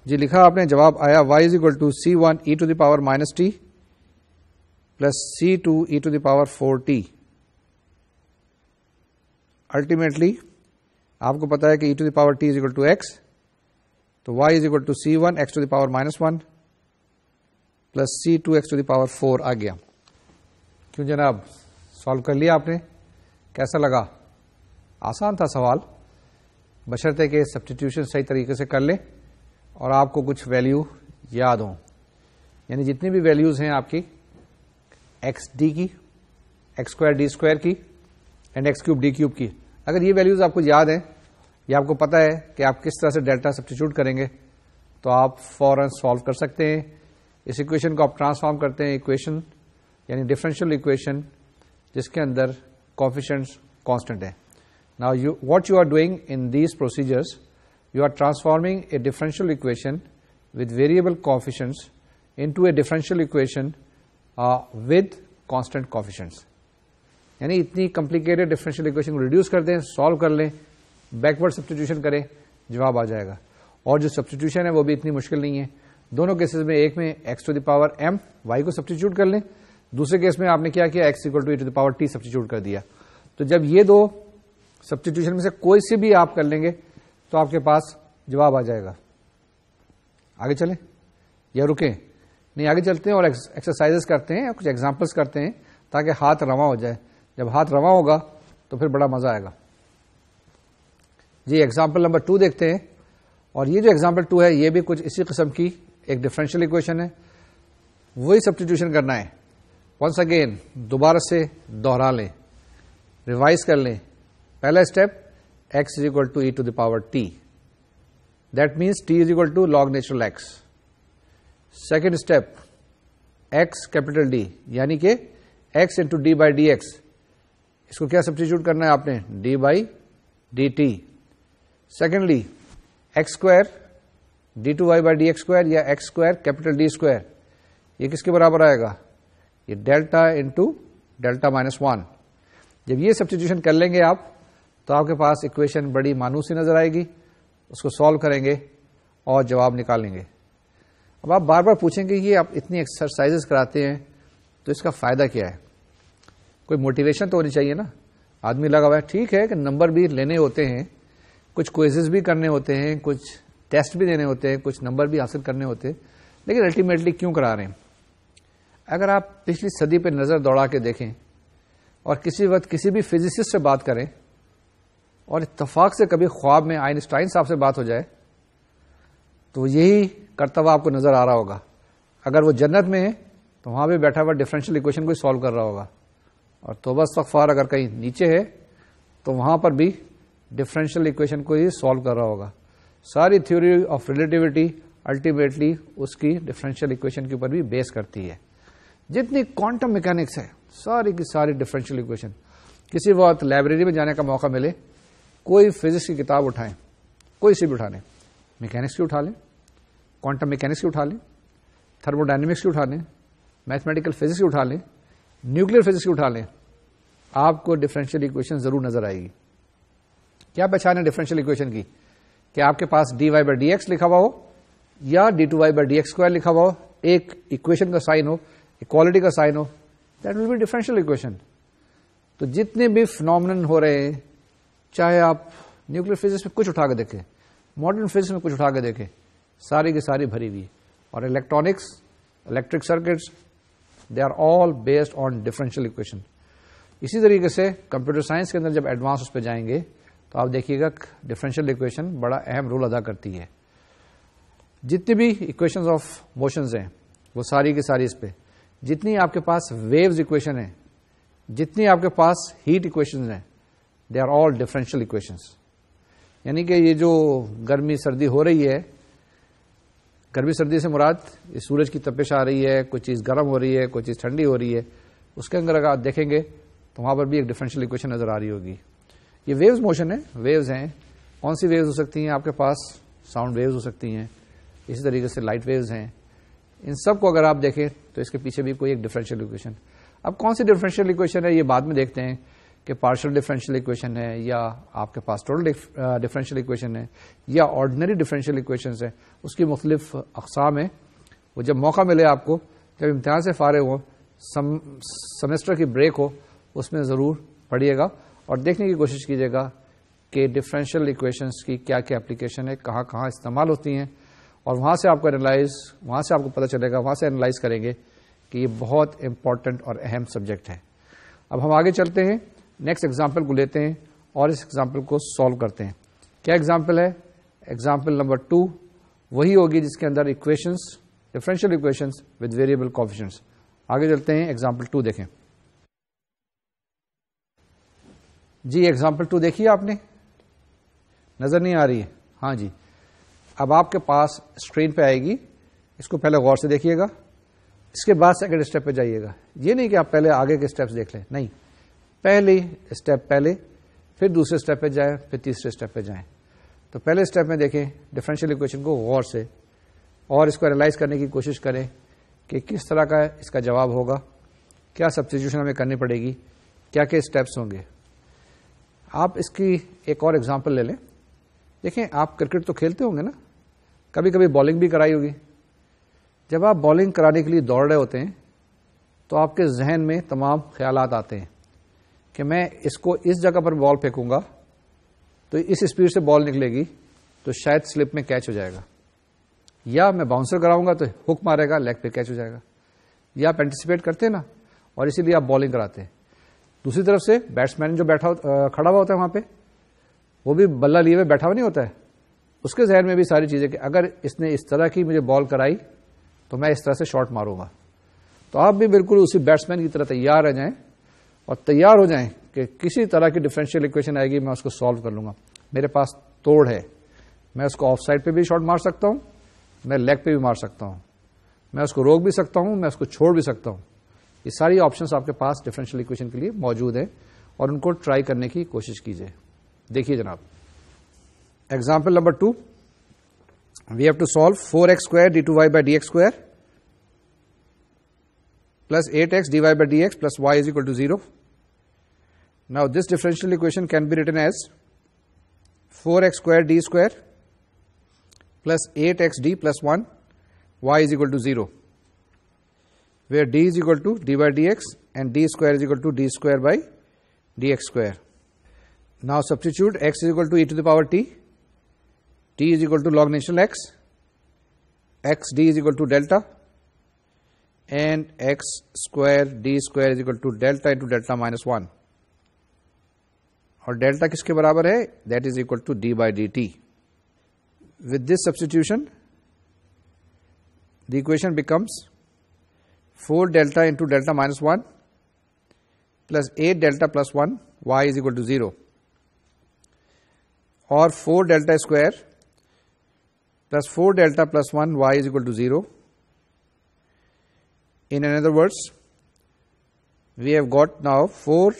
جی لکھا آپ نے, جواب آیا y is equal to c1 e to the power minus t plus c2 e to the power 4t. Ultimately آپ کو پتا ہے کہ e to the power t is equal to x, تو y is equal to c1 x to the power -1 plus c2 x to the power 4 آ گیا. کیوں جناب solve کر لیا آپ نے؟ کیسا لگا؟ آسان تھا سوال، بشرطے کہ سبسٹیٹیوشن صحیح طریقے سے کر لیں اور آپ کو کچھ ویلیو یاد ہوں. یعنی جتنی بھی ویلیوز ہیں آپ کی ایکس ڈی کی، ایکس اسکوائر ڈی اسکوائر کی and x cube d cube کی، اگر یہ ویلیوز آپ کو یاد ہیں یا آپ کو پتا ہے کہ آپ کس طرح سے ڈیلٹا سبسٹیٹیوٹ کریں گے تو آپ فوراً سالو کر سکتے ہیں. اس ایکویشن کو آپ ٹرانسفارم کرتے ہیں ایکویشن یعنی ڈفرینشیل ایکویشن جس کے اندر کوفیشینٹس کانسٹنٹ ہے. Now what you are doing in these procedures, you are transforming a differential equation with variable coefficients into a differential equation with constant coefficients. یعنی اتنی کمپلیکیٹڈ ڈفرینشیل ایکویشن کو reduce کر دیں، solve کر لیں، backward substitution کریں، جواب آ جائے گا. اور جو سبسٹیٹیوشن ہے وہ بھی اتنی مشکل نہیں ہے. دونوں کیسز میں ایک میں x to the power m y کو سبسٹیٹیوٹ کر لیں، دوسرے کیس میں آپ نے کیا کیا x equal to e to the power t substitute کر دیا. تو جب یہ دو سبسٹیٹیوشن میں سے کوئی سی بھی آپ کر لیں گے تو آپ کے پاس جواب آ جائے گا. آگے چلیں یا رکیں؟ نہیں، آگے چلتے ہیں اور ایکسرسائز کرتے ہیں، کچھ ایگزامپلس کرتے ہیں تاکہ ہاتھ رواں ہو جائے. جب ہاتھ رواں ہوگا تو پھر بڑا مزہ آئے گا. جی ایگزامپل نمبر 2 دیکھتے ہیں. اور یہ جو ایگزامپل 2 ہے یہ بھی کچھ اسی قسم کی ایک ڈفرینشیل ایکویشن ہے، وہی سبسٹیٹیوشن کرنا ہے. ونس اگین دوبارہ سے دوہرا لیں، ریوائز کر لیں. پہلا step x is equal to e to the power t, that means t is equal to log natural x. Second step x capital d یعنی کہ x into d by D x, اس کو کیا substitute کرنا ہے آپ نے؟ D by D t. Secondly x square D two Y by D x square یا x square capital d square, یہ کس کے برابر آئے گا؟ یہ ڈیلٹا انٹو ڈیلٹا -1. جب یہ سبسٹیٹیوشن کر لیں گے آپ تو آپ کے پاس اکویشن بڑی مانوسی نظر آئے گی. اس کو سالو کریں گے اور جواب نکالیں گے. اب آپ بار بار پوچھیں گے یہ آپ اتنی ایکسرسائز کراتے ہیں تو اس کا فائدہ کیا ہے؟ کوئی موٹیویشن تو ہونی چاہیے نا. آدمی لگا ہوا ہے، ٹھیک ہے کہ نمبر بھی لینے ہوتے ہیں، کچھ کوئزز بھی کرنے ہوتے ہیں، کچھ ٹیسٹ بھی دینے ہوتے ہیں، کچھ نمبر بھی حاصل کرنے ہوتے ہیں، لیکن الٹیمیٹلی کیوں کرا رہے ہیں؟ اگر آپ پچھلی صدی پہ نظر دوڑا کے دیکھیں اور کسی وقت کسی بھی فزسسٹ سے بات کریں اور اتفاق سے کبھی خواب میں آئنسٹائن صاحب سے بات ہو جائے تو یہی کرتا ہوا آپ کو نظر آ رہا ہوگا. اگر وہ جنت میں ہے تو وہاں پہ بیٹھا ہوا ڈفرینشیل ایکویشن کو ہی سالو کر رہا ہوگا، اور توبہ استغفار اگر کہیں نیچے ہے تو وہاں پر بھی ڈفرینشیل ایکویشن کو ہی سالو کر رہا ہوگا. ساری تھیوری آف ریلیٹیوٹی الٹیمیٹلی اس کی ڈفرینشیل ایکویشن کے اوپر بھی بیس کرتی ہے. جتنی کوانٹم میکینکس ہے ساری کی ساری ڈفرینشیل ایکویشن. کسی وقت لائبریری میں جانے کا موقع ملے، کوئی فزکس کی کتاب اٹھائیں، کوئی سی بھی اٹھا لیں، میکینکس کی اٹھا لیں، کوانٹم میکینکس کی اٹھا لیں، تھرمو ڈائنمکس کی اٹھا لیں، میتھمیٹیکل فزکس کی اٹھا لیں، نیوکلیر فزکس کی اٹھا لیں، آپ کو ڈفرینشیل ایکویشن ضرور نظر آئے گی. کیا پہچان ہے ڈفرینشیل ایکویشن کی؟ کہ آپ کے پاس d Y by D x لکھا ہوا ہو یا D two Y by D x square لکھا ہوا ہو، ایک ایکویشن کا سائن ہو، اکوالٹی کا سائن ہو، that will be differential equation. تو جتنے بھی فنومینن ہو رہے ہیں، چاہے آپ نیوکلیر فزکس میں کچھ اٹھا کے دیکھیں، ماڈرن فزکس میں کچھ اٹھا کے دیکھیں، ساری کی ساری بھری ہوئی. اور electronics, electric circuits, they are all based on differential equation. اسی طریقے سے کمپیوٹر سائنس کے اندر جب ایڈوانس اس پہ جائیں گے تو آپ دیکھیے گا ڈفرینشیل ایکویشن بڑا اہم رول ادا کرتی ہے. جتنی بھی ایکویشنز آف موشنز ہیں وہ ساری کی ساری اس پہ. جتنی آپ کے پاس ویوز ایکویشن ہیں، جتنی آپ کے پاس ہیٹ ایکویشنز ہیں، they are all differential equations. یعنی کہ یہ جو گرمی سردی ہو رہی ہے، گرمی سردی سے مراد یہ سورج کی تپش آ رہی ہے، کوئی چیز گرم ہو رہی ہے، کوئی چیز ٹھنڈی ہو رہی ہے، اس کے اندر اگر آپ دیکھیں گے تو وہاں پر بھی ایک ڈفرینشیل ایکویشن نظر آ رہی ہوگی. یہ ویوز موشن ہے، ویوز ہیں. کون سی ویوز ہو سکتی ہیں آپ کے پاس؟ ساؤنڈ ویوز ہو سکتی ہیں، اسی طریقے سے لائٹ ویوز ہیں. ان سب کو اگر آپ دیکھیں تو اس کے پیچھے بھی کوئی ایک ڈفرینشیل ایکویشن. اب کون سی ڈفرینشیل ایکویشن ہے یہ بعد میں دیکھتے ہیں کہ پارشل ڈفرینشیل ایکویشن ہے یا آپ کے پاس ٹوٹل ڈفرینشیل ایکویشن ہے یا آرڈنری ڈفرینشیل ایکویشنز ہیں. اس کی مختلف اقسام ہیں. وہ جب موقع ملے آپ کو، جب امتحان سے فارغ ہو، سیمسٹر کی بریک ہو اس میں ضرور پڑھیے گا اور دیکھنے کی کوشش کیجیے گا کہ ڈفرینشیل ایکویشنز کی کیا کیا اپلیکیشن ہے, کہاں کہاں استعمال ہوتی ہیں, اور وہاں سے آپ کو پتہ چلے گا, وہاں سے انالائز کریں گے کہ یہ بہت امپورٹنٹ اور اہم سبجیکٹ ہے. اب ہم آگے چلتے ہیں, نیکسٹ ایگزامپل کو لیتے ہیں اور اس ایگزامپل کو سالو کرتے ہیں. کیا ایگزامپل ہے؟ ایگزامپل نمبر 2 وہی ہوگی جس کے اندر equations, differential equations with variable coefficients. آگے چلتے ہیں, ایگزامپل 2 دیکھیں. جی ایگزامپل 2 دیکھیے, آپ نے نظر نہیں آ رہی ہے؟ ہاں جی. اب آپ کے پاس اسکرین پہ آئے گی, اس کو پہلے غور سے دیکھیے گا, اس کے بعد سیکنڈ اسٹیپ پہ جائیے گا. یہ نہیں کہ آپ پہلے آگے کے اسٹیپس دیکھ لیں, نہیں, پہلی اسٹیپ پہلے, پھر دوسرے اسٹیپ پہ جائیں, پھر تیسرے اسٹیپ پہ جائیں. تو پہلے اسٹیپ میں دیکھیں ڈفرینشیل ایکویشن کو غور سے اور اس کو انالائز کرنے کی کوشش کریں کہ کس طرح کا اس کا جواب ہوگا, کیا سبسٹیٹیوشن ہمیں کرنی پڑے گی, کیا کیا اسٹیپس ہوں گے. آپ اس کی ایک اور ایگزامپل لے لیں. دیکھیں آپ کرکٹ تو کھیلتے ہوں گے نا, کبھی کبھی بالنگ بھی کرائی ہوگی. جب آپ بالنگ کرانے کے لیے دوڑ رہے ہوتے ہیں تو آپ کے ذہن میں تمام خیالات آتے ہیں کہ میں اس کو اس جگہ پر بال پھینکوں گا تو اس اسپیڈ سے بال نکلے گی تو شاید سلپ میں کیچ ہو جائے گا, یا میں باؤنسر کراؤں گا تو ہک مارے گا, لیگ پہ کیچ ہو جائے گا. یا آپ اینٹیسپیٹ کرتے ہیں نا, اور اسی لیے آپ بالنگ کراتے ہیں. دوسری طرف سے بیٹسمین جو کھڑا ہوا ہوتا ہے وہاں پہ, وہ بھی بلہ لیے ہوئے بیٹھا ہوا نہیں ہوتا ہے, اس کے ذہن میں بھی ساری چیزیں کہ اگر اس نے اس طرح کی مجھے بال کرائی تو میں اس طرح سے شاٹ ماروں گا. تو آپ بھی بالکل اسی بیٹسمین کی طرح تیار رہ جائیں اور تیار ہو جائیں کہ کسی طرح کی ڈفرینشیل ایکویشن آئے گی, میں اس کو سالو کر لوں گا. میرے پاس توڑ ہے, میں اس کو آف سائڈ پہ بھی شاٹ مار سکتا ہوں, میں لیگ پہ بھی مار سکتا ہوں, میں اس کو روک بھی سکتا ہوں, میں اس کو چھوڑ بھی سکتا ہوں. یہ ساری آپشنس آپ کے پاس ڈفرینشیل ایکویشن کے لیے موجود ہیں اور ان کو ٹرائی کرنے کی کوشش کیجیے. دیکھیے جناب, example number 2, we have to solve 4x square d2y by dx square plus 8x dy by dx plus y is equal to 0. Now this differential equation can be written as 4x square d square plus 8x d plus 1 y is equal to 0, where d is equal to d by dx and d square is equal to d square by dx square. Now substitute x is equal to e to the power t, t is equal to log natural x, x d is equal to delta, and x square d square is equal to delta into delta minus 1. اور delta کس کے برابر ہے؟ That is equal to d by D t. With this substitution the equation becomes 4 delta into delta minus 1 plus 8 delta plus 1 y is equal to 0, or 4 delta square plus 4 delta plus 1 y is equal to 0. In other words, we have got now 4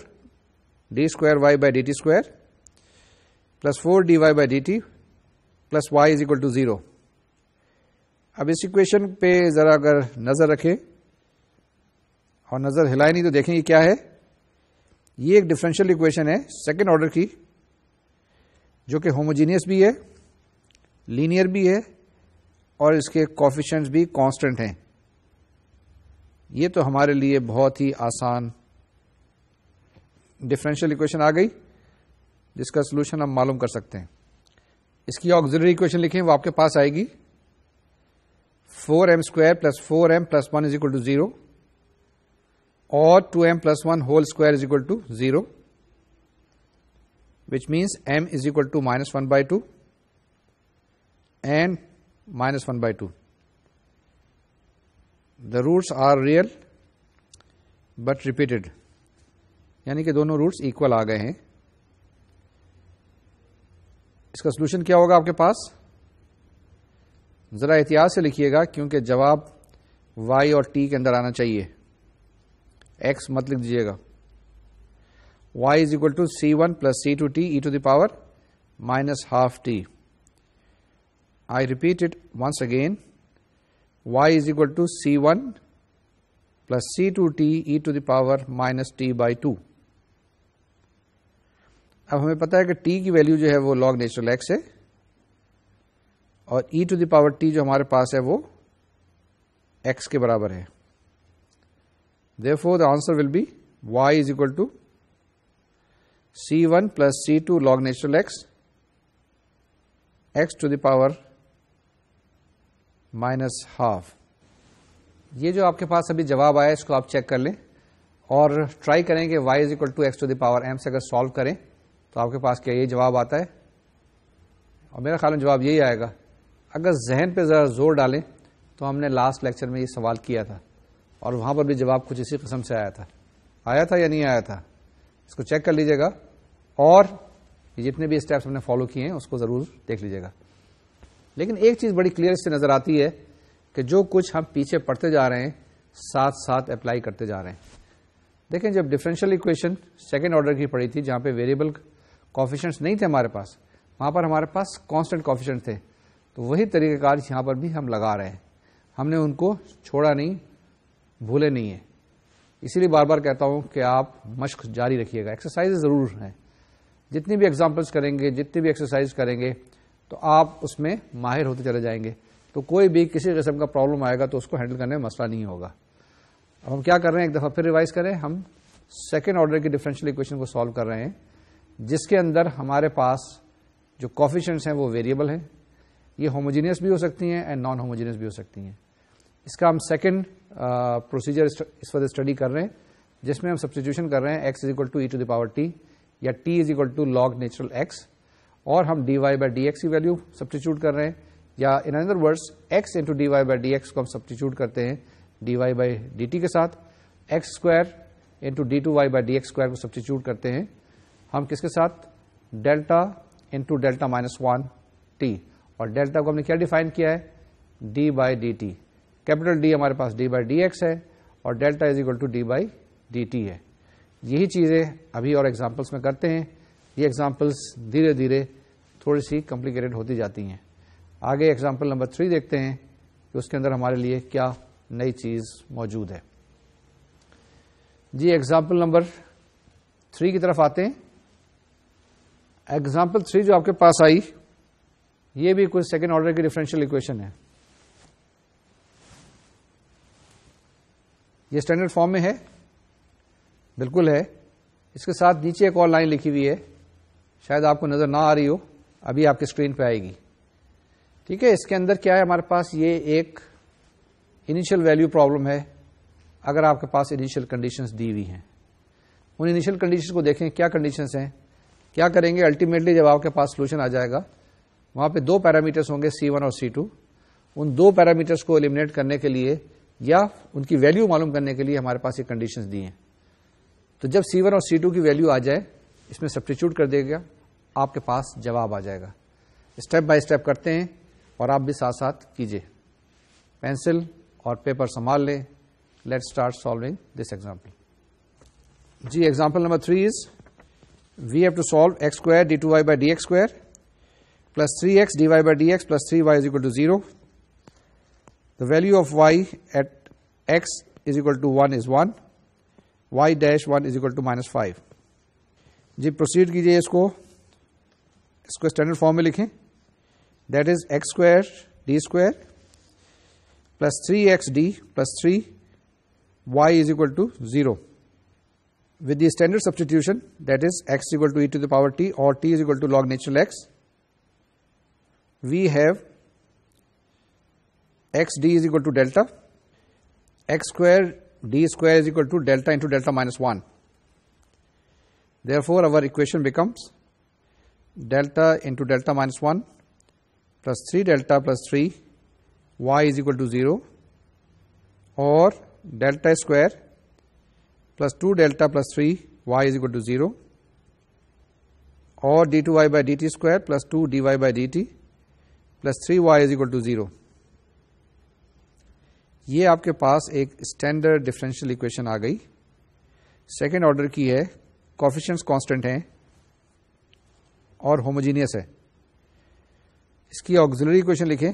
d square y by dt square plus 4 dy by dt plus y is equal to 0. اب اس equation پہ ذرا اگر نظر رکھیں اور نظر ہلائے نہیں تو دیکھیں یہ کیا ہے. یہ ایک ڈفرینشیل ایکویشن ہے سیکنڈ آرڈر کی, جو کہ ہوموجینئس بھی ہے, لینئر بھی ہے, اور اس کے کوفیشنٹس بھی کانسٹنٹ ہیں. یہ تو ہمارے لیے بہت ہی آسان ڈفرینشیل ایکویشن آ گئی جس کا سولوشن ہم معلوم کر سکتے ہیں. اس کی آکسیلری ایکویشن لکھیں, وہ آپ کے پاس آئے گی 4m square plus 4m plus 1 is equal to 0, or 2m plus 1 whole square is equal to 0, which means m is equal to minus 1 by 2 and minus 1 by 2. The roots are real but repeated, یعنی کہ دونوں roots equal آ گئے ہیں. اس کا solution کیا ہوگا آپ کے پاس؟ ذرا احتیاط سے لکھیے گا کیونکہ جواب y اور t کے اندر آنا چاہیے. x مت لکھ دیجیے گا. y is equal to c1 plus c2t e to the power minus half t. I repeat it once again. y is equal to c1 plus c2t e to the power minus t by 2. اب ہمیں پتا ہے کہ t کی value جو ہے وہ log natural x ہے, اور e to the power t جو ہمارے پاس ہے وہ x کے برابر ہے. Therefore, the answer will be y is equal to c1 plus c2 log natural x, x to the power minus half. یہ جو آپ کے پاس ابھی جواب آیا اس کو آپ چیک کر لیں اور ٹرائی کریں کہ y is equal to x to the power m سے اگر سالو کریں تو آپ کے پاس کیا یہ جواب آتا ہے, اور میرا خیال میں جواب یہی آئے گا. اگر ذہن پہ ذرا زور ڈالیں تو ہم نے لاسٹ لیکچر میں یہ سوال کیا تھا اور وہاں پر بھی جواب کچھ اسی قسم سے آیا تھا یا نہیں آیا تھا. اس کو چیک کر لیجیے گا اور جتنے بھی اسٹیپس ہم نے فالو کیے ہیں اس کو ضرور دیکھ لیجیے گا. لیکن ایک چیز بڑی کلیئر اس سے نظر آتی ہے کہ جو کچھ ہم پیچھے پڑھتے جا رہے ہیں ساتھ ساتھ اپلائی کرتے جا رہے ہیں. دیکھیں جب ڈفرینشیل ایکویشن سیکنڈ آرڈر کی پڑھی تھی جہاں پہ ویریبل کوفیشنٹس نہیں تھے ہمارے پاس, وہاں پر ہمارے پاس کانسٹنٹ کوفیشنٹ تھے, تو وہی طریقہ کار یہاں پر بھی ہم لگا رہے ہیں. ہم نے ان کو چھوڑا نہیں, بھولے نہیں ہیں. اسی لیے بار بار کہتا ہوں کہ آپ مشق جاری رکھیے گا, ایکسرسائز ضرور ہیں. جتنی بھی ایگزامپلس کریں گے, جتنی بھی ایکسرسائز کریں گے تو آپ اس میں ماہر ہوتے چلے جائیں گے. تو کوئی بھی کسی قسم کا پرابلم آئے گا تو اس کو ہینڈل کرنے میں مسئلہ نہیں ہوگا. اب ہم کیا کر رہے ہیں, ایک دفعہ پھر ریوائز کریں. ہم سیکنڈ آرڈر کی ڈفرینشیل ایکویشن کو سالو کر رہے ہیں جس کے اندر ہمارے پاس جو کوفیشنٹس ہیں وہ ویریبل ہیں. یہ ہوموجینئس بھی ہو سکتی ہیں اینڈ نان ہوموجینئس بھی ہو سکتی ہیں. اس کا ہم سیکنڈ پروسیجر اس وقت اسٹڈی کر رہے ہیں جس میں ہم سبسٹیٹیوشن کر رہے ہیں x is equal to e to the power t یا t is equal to log natural x, اور ہم dy بائی ڈی ایکس کی ویلو سبسٹیٹیوٹ کر رہے ہیں, یا in other words x into d Y by D x کو ہم سبسٹیٹیوٹ کرتے ہیں D Y by D T کے ساتھ. X square into d two Y by D x square کو سبسٹیٹیوٹ کرتے ہیں ہم کس کے ساتھ, delta into delta minus 1 t, اور ڈیلٹا کو ہم نے کیا ڈیفائن کیا ہے, d by D t. Capital D ہمارے پاس ڈی بائی ڈی ایکس ہے اور delta is equal to d by D t ہے. یہی چیزیں ابھی اور ایگزامپلس میں کرتے ہیں. یہ ایگزامپلس دھیرے دھیرے تھوڑی سی کمپلیکیٹڈ ہوتی جاتی ہیں. آگے ایگزامپل نمبر 3 دیکھتے ہیں کہ اس کے اندر ہمارے لیے کیا نئی چیز موجود ہے. جی ایگزامپل نمبر 3 کی طرف آتے ہیں. ایگزامپل 3 جو آپ کے پاس آئی یہ بھی کوئی سیکنڈ آرڈر کی ڈفرینشیل ایکویشن ہے. یہ اسٹینڈرڈ فارم میں ہے, بالکل ہے. اس کے ساتھ نیچے ایک اور لائن لکھی ہوئی ہے, شاید آپ کو نظر نہ آ رہی ہو, ابھی آپ کی اسکرین پہ آئے گی. ٹھیک ہے, اس کے اندر کیا ہے, ہمارے پاس یہ ایک انیشیل ویلیو پرابلم ہے. اگر آپ کے پاس انیشیل کنڈیشنز دی ہوئی ہیں, ان انیشیل کنڈیشنز کو دیکھیں کیا کنڈیشنز ہیں. کیا کریں گے, الٹیمیٹلی جب آپ کے پاس سولوشن آ جائے گا وہاں پہ 2 پیرامیٹرز ہوں گے C1 اور C2. ان 2 پیرامیٹرز کو ایلیمنیٹ کرنے کے لیے یا ان کی ویلیو معلوم کرنے کے لیے ہمارے پاس یہ کنڈیشنز دی ہیں. تو جب C1 اور C2 کی ویلیو آ جائے اس میں سبسٹیٹیوٹ کر دے گا, آپ کے پاس جواب آ جائے گا. اسٹیپ بائی اسٹیپ کرتے ہیں اور آپ بھی ساتھ ساتھ کیجیے. پینسل اور پیپر سنبھال لیں. Let start solving this example. جی example number 3 is we have to solve x square D two Y by D x square plus 3x dy by dx plus 3y is equal to 0. The value of y at x is equal to 1 is 1. y dash 1 is equal to minus 5. جی proceed کیجئے اس کو standard form میں لکھیں. That is x square d square plus 3x d plus 3y is equal to 0. With the standard substitution, that is x is equal to e to the power t or t is equal to log natural x, we have x d is equal to delta, x square d square is equal to delta into delta minus 1. Therefore, our equation becomes delta into delta minus 1 plus 3 delta plus 3 y is equal to 0, or delta square plus 2 delta plus 3 y is equal to 0, or d2y by dt square plus 2 dy by dt plus 3y is equal to 0. یہ آپ کے پاس ایک standard differential equation آ گئی. Second order کی ہے, coefficients constant ہیں اور homogeneous ہے. اس کی آکسیلری ایکویشن لکھیں,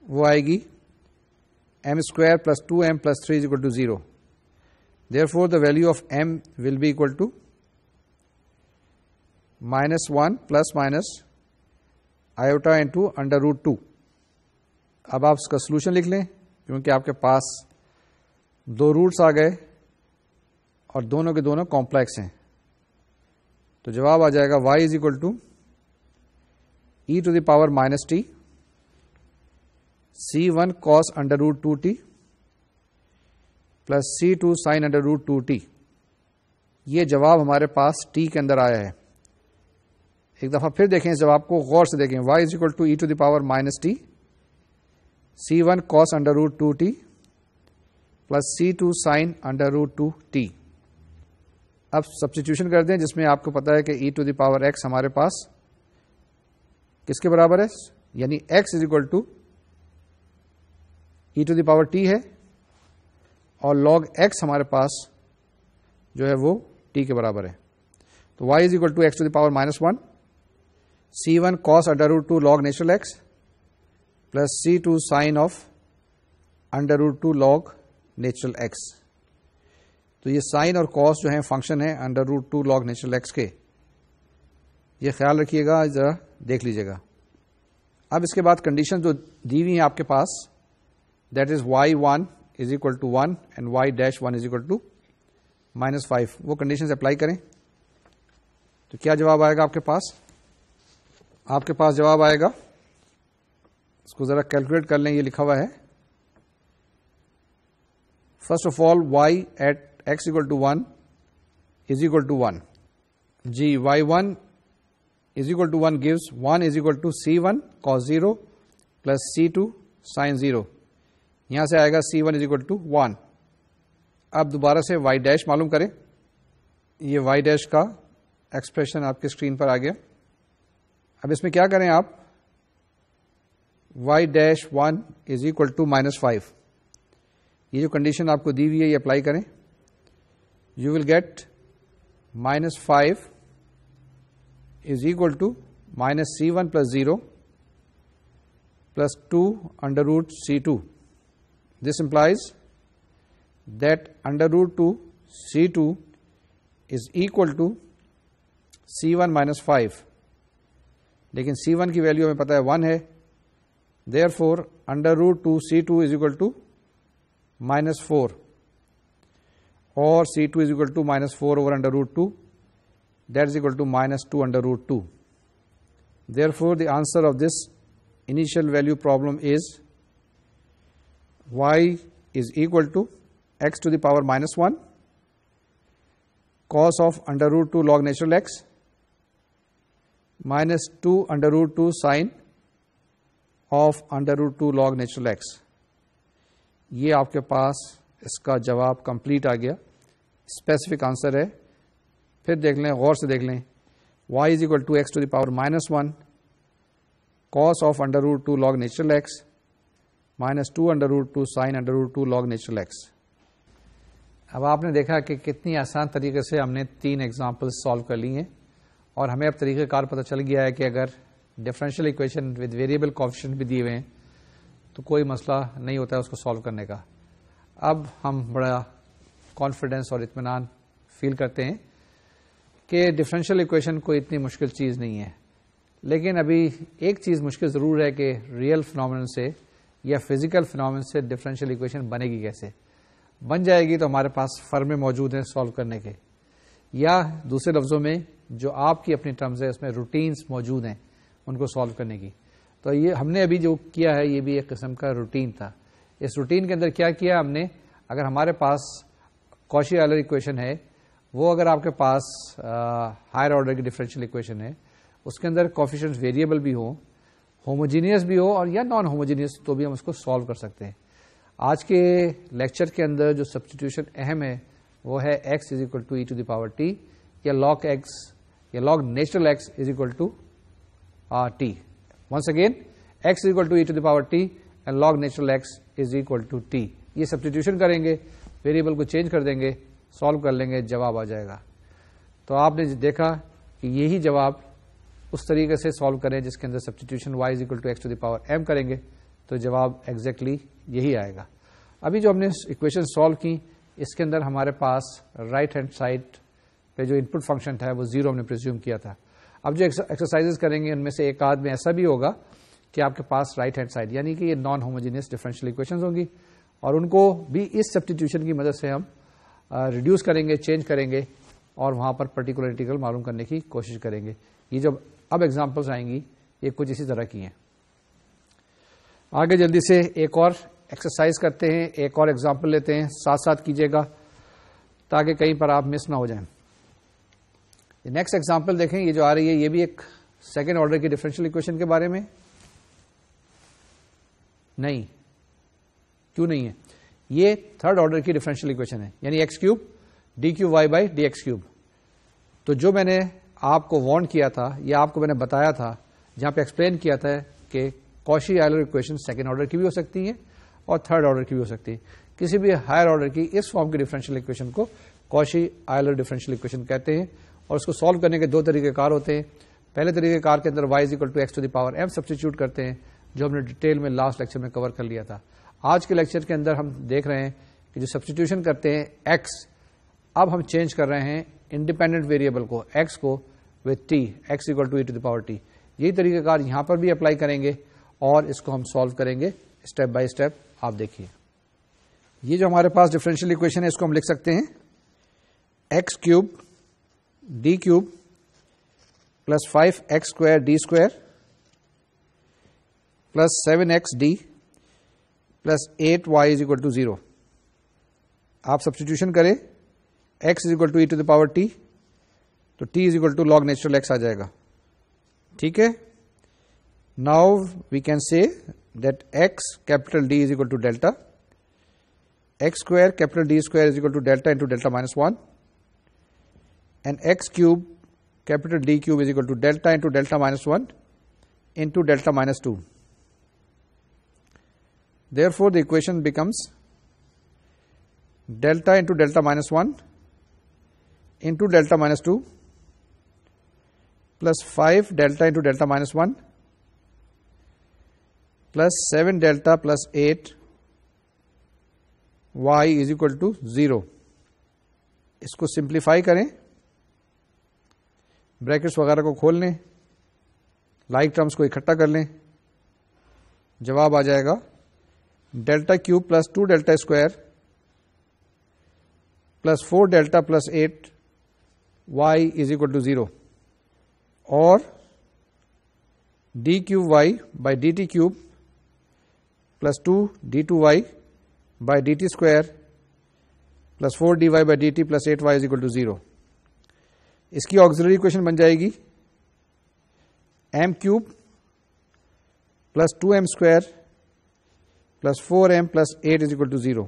وہ آئے گی m square plus 2m plus 3 is equal to 0. Therefore, the value of m will be equal to minus 1 plus minus iota into under root 2. اب آپ اس کا سولوشن لکھ لیں کیونکہ آپ کے پاس دو روٹس آ گئے اور دونوں کے دونوں کمپلیکس ہیں، تو جواب آ جائے گا y is equal to e to the power minus t C1 cos under root 2t plus C2 sine under root 2t. یہ جواب ہمارے پاس ٹی کے اندر آیا ہے. ایک دفعہ پھر دیکھیں اس جواب کو غور سے دیکھیں. y is equal to e to the power minus t C1 cos under root 2t plus C2 sine under root 2t. اب سبسٹیٹیوشن کر دیں جس میں آپ کو پتا ہے کہ e to the power x ہمارے پاس کس کے برابر ہے، یعنی x is equal to e to the power t ہے اور log ایکس ہمارے پاس جو ہے وہ ٹی کے برابر ہے. تو y is equal to x to the power minus 1 C1 cos under root 2 log natural x plus C2 sine of under root 2 log natural x. تو یہ سائن اور کاس جو ہیں فنکشن ہیں under root 2 log natural x کے. یہ خیال رکھیے گا، ذرا دیکھ لیجیے گا. اب اس کے بعد کنڈیشن جو دی ہوئی ہیں آپ کے پاس، that is y1 is equal to 1 and y-1 is equal to -5. وہ کنڈیشن اپلائی کریں تو کیا جواب آئے گا آپ کے پاس؟ آپ کے پاس جواب آئے گا، اس کو ذرا کیلکولیٹ کر لیں. یہ لکھا ہوا ہے first of all y at x equal to 1 is equal to 1. جی y1 is equal to 1 gives 1 is equal to C1 cos 0 plus C2 sin 0. یہاں سے آئے گا C1 is equal to 1. اب دوبارہ سے y ڈیش معلوم کریں. یہ y ڈیش کا ایکسپریشن آپ کی اسکرین پر آ گیا. اب اس میں کیا کریں آپ، y-1 is equal to -5. یہ جو کنڈیشن آپ کو دی ہوئی ہے یہ اپلائی کریں. You will get -5 is equal to minus C1 plus 0 plus 2 under root C2. This implies that under root 2 C2 is equal to C1 minus 5. لیکن C1 کی ویلیو ہمیں پتا ہے 1 ہے. Therefore under root 2 C2 is equal to -4 or C2 is equal to -4 over under root 2, that is equal to -2 under root 2. Therefore the answer of this initial value problem is y is equal to x to the power -1 cos of under root 2 log natural x minus 2 under root 2 sin of under root 2 log natural x. یہ آپ کے پاس اس کا جواب complete آ گیا، specific answer ہے. پھر دیکھ لیں، غور سے دیکھ لیں. y is equal to x to the power -1 cos of under root 2 log natural x minus 2 under root 2 sin under root 2 log natural x. اب آپ نے دیکھا کہ کتنی آسان طریقے سے ہم نے 3 ایگزامپل سالو کر لی ہیں، اور ہمیں اب طریقہ کار پتہ چل گیا ہے کہ اگر differential equation with variable coefficient بھی دیے ہوئے ہیں تو کوئی مسئلہ نہیں ہوتا ہے اس کو سالو کرنے کا. اب ہم بڑا کانفیڈنس اور اطمینان فیل کرتے ہیں کہ ڈفرینشیل ایکویشن کوئی اتنی مشکل چیز نہیں ہے. لیکن ابھی ایک چیز مشکل ضرور ہے کہ ریئل فینومینن سے یا فزیکل فینومینن سے ڈفرینشیل ایکویشن بنے گی کیسے. بن جائے گی تو ہمارے پاس فرمیں موجود ہیں سالو کرنے کے، یا دوسرے لفظوں میں جو آپ کی اپنی ٹرمز ہے اس میں روٹینز موجود ہیں ان کو سالو کرنے کی. تو یہ ہم نے ابھی جو کیا ہے یہ بھی ایک قسم کا روٹین تھا. اس روٹین کے اندر کیا کیا ہم نے، اگر ہمارے پاس کوشی آئلر ایکویشن ہے، وہ اگر آپ کے پاس ہائر آرڈر کی ڈفرینشیل ایکویشن ہے، اس کے اندر کوفیشینٹ ویریبل بھی ہو، ہوموجینئس بھی ہو اور یا نان ہوموجینئس، تو بھی ہم اس کو سالو کر سکتے ہیں. آج کے لیکچر کے اندر جو سبسٹیٹیوشن اہم ہے وہ ہے x is equal to e to the power t یا log x یا log natural x is equal to t. Once again x is equal to e to the power t and log natural x is equal to t. یہ substitution کریں گے، variable کو change کر دیں گے، solve کر لیں گے، جواب آ جائے گا. تو آپ نے دیکھا کہ یہی جواب اس طریقے سے سالو کریں جس کے اندر substitution y is equal to x to the power m کریں گے تو جواب ایگزیکٹلی یہی آئے گا. ابھی جو ہم نے ایکویشن سالو کی اس کے اندر ہمارے پاس رائٹ ہینڈ سائڈ پہ جو ان پٹ فنکشن تھا وہ 0 ہم نے پریزیوم کیا تھا. اب جو ایکسرسائز کریں گے ان میں سے ایک آدھ میں ایسا بھی ہوگا کہ آپ کے پاس رائٹ ہینڈ سائڈ یعنی کہ یہ نان ہوموجینئس ڈفرینشیل ایکویشنز ہوں گی، اور ان کو بھی اس سبسٹیٹیوشن کی مدد سے ہم ریڈیوس کریں گے, چینج کریں گے, اور وہاں پر پرٹیکولر انٹیگرل معلوم کرنے کی کوشش کریں گے. یہ جو اب ایگزامپلس آئیں گی یہ کچھ اسی طرح کی ہیں. آگے جلدی سے ایک اور ایکسرسائز کرتے ہیں, ایک اور ایگزامپل لیتے ہیں, ساتھ ساتھ کیجیے گا تاکہ کہیں پر آپ مس نہ ہو جائیں. نیکسٹ ایگزامپل دیکھیں, یہ جو آ رہی ہے یہ بھی ایک سیکنڈ آرڈر کی ڈفرینشیل اکویشن کے بارے میں نہیں. کیوں نہیں ہے؟ یہ تھرڈ آرڈر کی ڈفرینشیل اکویشن ہے, یعنی x cube d cube Y by D x cube. تو جو میں نے آپ کو وارن کیا تھا یا آپ کو میں نے بتایا تھا, جہاں پہ ایکسپلین کیا تھا کہ کوشی آئلر اکویشن سیکنڈ آرڈر کی بھی ہو سکتی ہیں اور تھرڈ آرڈر کی بھی ہو سکتی ہے. کسی بھی ہائر آرڈر کی اس فارم کی ڈفرینشیل اکویشن کو کوشی آئلر ڈفرینشیل اکویشن کہتے ہیں, اور اس کو سالو کرنے کے دو طریقہ کار ہوتے ہیں. پہلے طریقہ کار کے اندر y is equal to x to the power m substitute کرتے ہیں, جو ہم نے ڈیٹیل میں لاسٹ لیکچر میں کور کر لیا تھا. آج کے لیکچر کے اندر ہم دیکھ رہے ہیں کہ جو سبسٹیٹیوشن کرتے ہیں x, اب ہم چینج کر رہے ہیں انڈیپینڈنٹ ویریبل کو x کو with t, x equal to e to the power t. یہی طریقہ کار یہاں پر بھی اپلائی کریں گے اور اس کو ہم سالو کریں گے اسٹیپ بائی اسٹیپ. آپ دیکھیے یہ جو ہمارے پاس ڈفرینشیل اکویشن ہے اس کو ہم لکھ سکتے ہیں x cube d cube plus 5 x square d square plus 7 x d plus 8 y is equal to 0. آپ سبسٹیٹیوشن کریں x is equal to e to the power t, تو t is equal to log natural x آ جائے گا. ٹھیک ہے, now we can see that x capital d is equal to delta x square capital d square is equal to delta into delta minus 1 and x cube capital D cube is equal to delta into delta minus 1 into delta minus 2. Therefore, the equation becomes delta into delta minus 1 into delta minus 2 plus 5 delta into delta minus 1 plus 7 delta plus 8 y is equal to 0. اس کو simplify کریں, brackets وغیرہ کو کھول لیں, like terms کو اکٹھا کر لیں, جواب آ جائے گا delta cube plus 2 delta square plus 4 delta plus 8 y is equal to 0 اور d cube y by D t cube plus 2 d two Y by D t square plus 4 d Y by D t plus 8 y is equal to 0. اس کی auxiliary equation بن جائے گی m cube plus 2m square plus 4m plus 8 is equal to 0.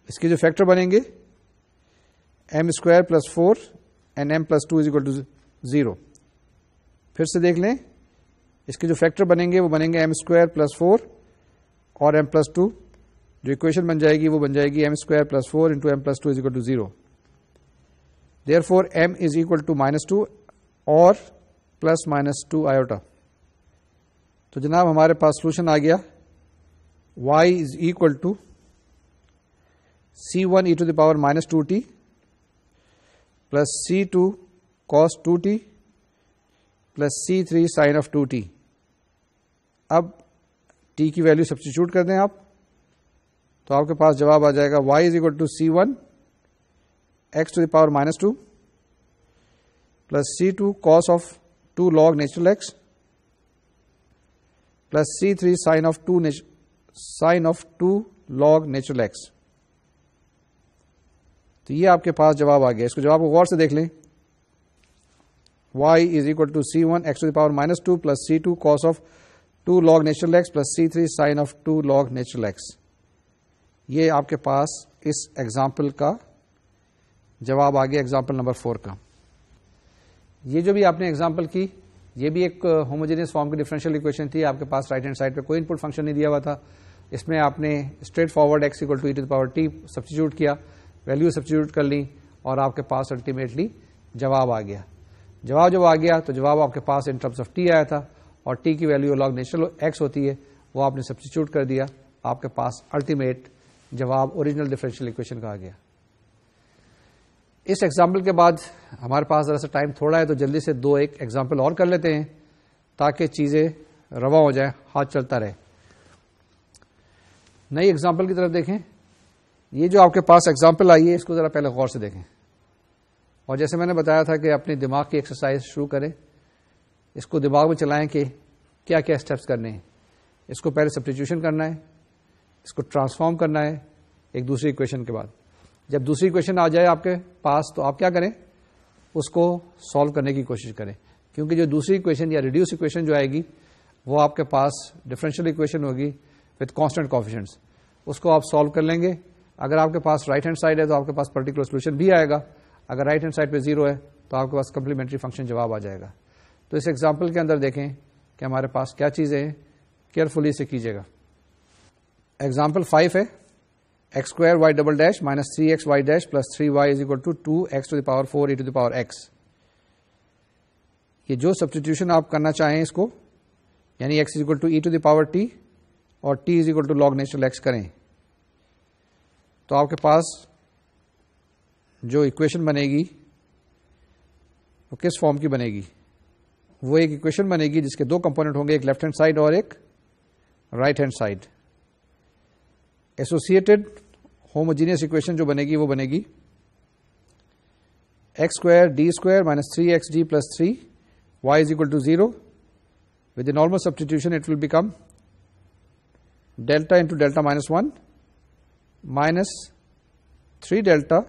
اس کے جو factor بنیں گے m square plus 4 and m plus 2 is equal to 0. پھر سے دیکھ لیں, اس کے جو فیکٹر بنیں گے وہ بنیں گے m اسکوائر پلس 4 اور m پلس 2. جو اکویشن بن جائے گی وہ بن جائے گی m square plus 4 into m plus 2 is equal to 0. Therefore, m is equal to minus 2 اور plus minus 2 iota. تو جناب ہمارے پاس سولوشن آ گیا y is equal to c1 e to the power minus 2t plus c2 cos 2t plus c3 sin of 2t. اب t کی value substitute کر دیں آپ, تو آپ کے پاس جواب آ جائے گا y is equal to c1 x to the power minus 2 plus c2 cos of 2 log natural x plus c3 sin of 2 log natural x. تو یہ آپ کے پاس جواب آ گیا. اس کو جواب کو غور سے دیکھ لیں. y is equal to c1 x to the power minus 2 plus c2 cos of 2 log natural x plus c3 sin of 2 log natural x. یہ آپ کے پاس اس ایگزامپل کا جواب آ گیا, ایگزامپل نمبر 4 کا. یہ جو بھی آپ نے ایگزامپل کی یہ بھی ایک ہوموجینس فارم کی ڈفرینشیل اکویشن تھی. آپ کے پاس رائٹ ہینڈ سائڈ پہ کوئی انپٹ فنکشن نہیں دیا ہوا تھا. اس میں آپ نے straightforward x equal to e to the power t substitute کیا, ویلو سبسٹیچیوٹ کر لی اور آپ کے پاس الٹیمیٹلی جواب آ گیا. جواب جب آ گیا تو جواب آپ کے پاس ان ٹرمز آف ٹی آیا تھا اور ٹی کی ویلو لاگ نیچرل ایکس ہوتی ہے, وہ آپ نے سبسٹیچیوٹ کر دیا, آپ کے پاس الٹیمیٹ جواب اوریجنل ڈفرینشیل اکویشن کا آ گیا. اس ایگزامپل کے بعد ہمارے پاس ذرا سا ٹائم تھوڑا ہے تو جلدی سے 2 ایک ایگزامپل اور کر لیتے ہیں تاکہ چیزیں رواں ہو جائیں, ہاتھ چلتا رہے. نئی ایگزامپل کی طرف دیکھیں. یہ جو آپ کے پاس ایگزامپل آئی ہے اس کو ذرا پہلے غور سے دیکھیں, اور جیسے میں نے بتایا تھا کہ اپنے دماغ کی ایکسرسائز شروع کریں, اس کو دماغ میں چلائیں کہ کیا کیا اسٹیپس کرنے ہیں. اس کو پہلے سبسٹیٹیوشن کرنا ہے, اس کو ٹرانسفارم کرنا ہے ایک دوسری ایکویشن کے بعد. جب دوسری ایکویشن آ جائے آپ کے پاس تو آپ کیا کریں, اس کو سالو کرنے کی کوشش کریں, کیونکہ جو دوسری ایکویشن یا ریڈیوس ایکویشن جو آئے گی وہ آپ کے پاس ڈفرینشیل ایکویشن ہوگی وتھ کانسٹنٹ کوفیشنٹس. اس کو آپ سالو کر لیں گے. اگر آپ کے پاس رائٹ ہینڈ سائڈ ہے تو آپ کے پاس پرٹیکولر سولوشن بھی آئے گا. اگر رائٹ ہینڈ سائڈ پہ 0 ہے تو آپ کے پاس کمپلیمنٹری فنکشن جواب آ جائے گا. تو اس ایگزامپل کے اندر دیکھیں کہ ہمارے پاس کیا چیزیں ہیں, کیئرفلی سے کیجیے گا. ایگزامپل 5 ہے, x square y double dash minus 3x y dash plus 3y is equal to 2x to the power 4 e to the power x. یہ جو سبسٹیٹیوشن آپ کرنا چاہیں اس کو, یعنی x is equal to e to the power t اور t is equal to log natural x کریں, تو آپ کے پاس جو ایکویشن بنے گی وہ کس فارم کی بنے گی؟ وہ ایک ایکویشن بنے گی جس کے دو کمپوننٹ ہوں گے, ایک لیفٹ ہینڈ سائڈ اور ایک right hand side. Associated homogeneous equation جو بنے گی وہ بنے گی x square d square minus 3xd plus 3y is equal to 0. With the normal substitution it will become delta into delta minus 1 minus 3 delta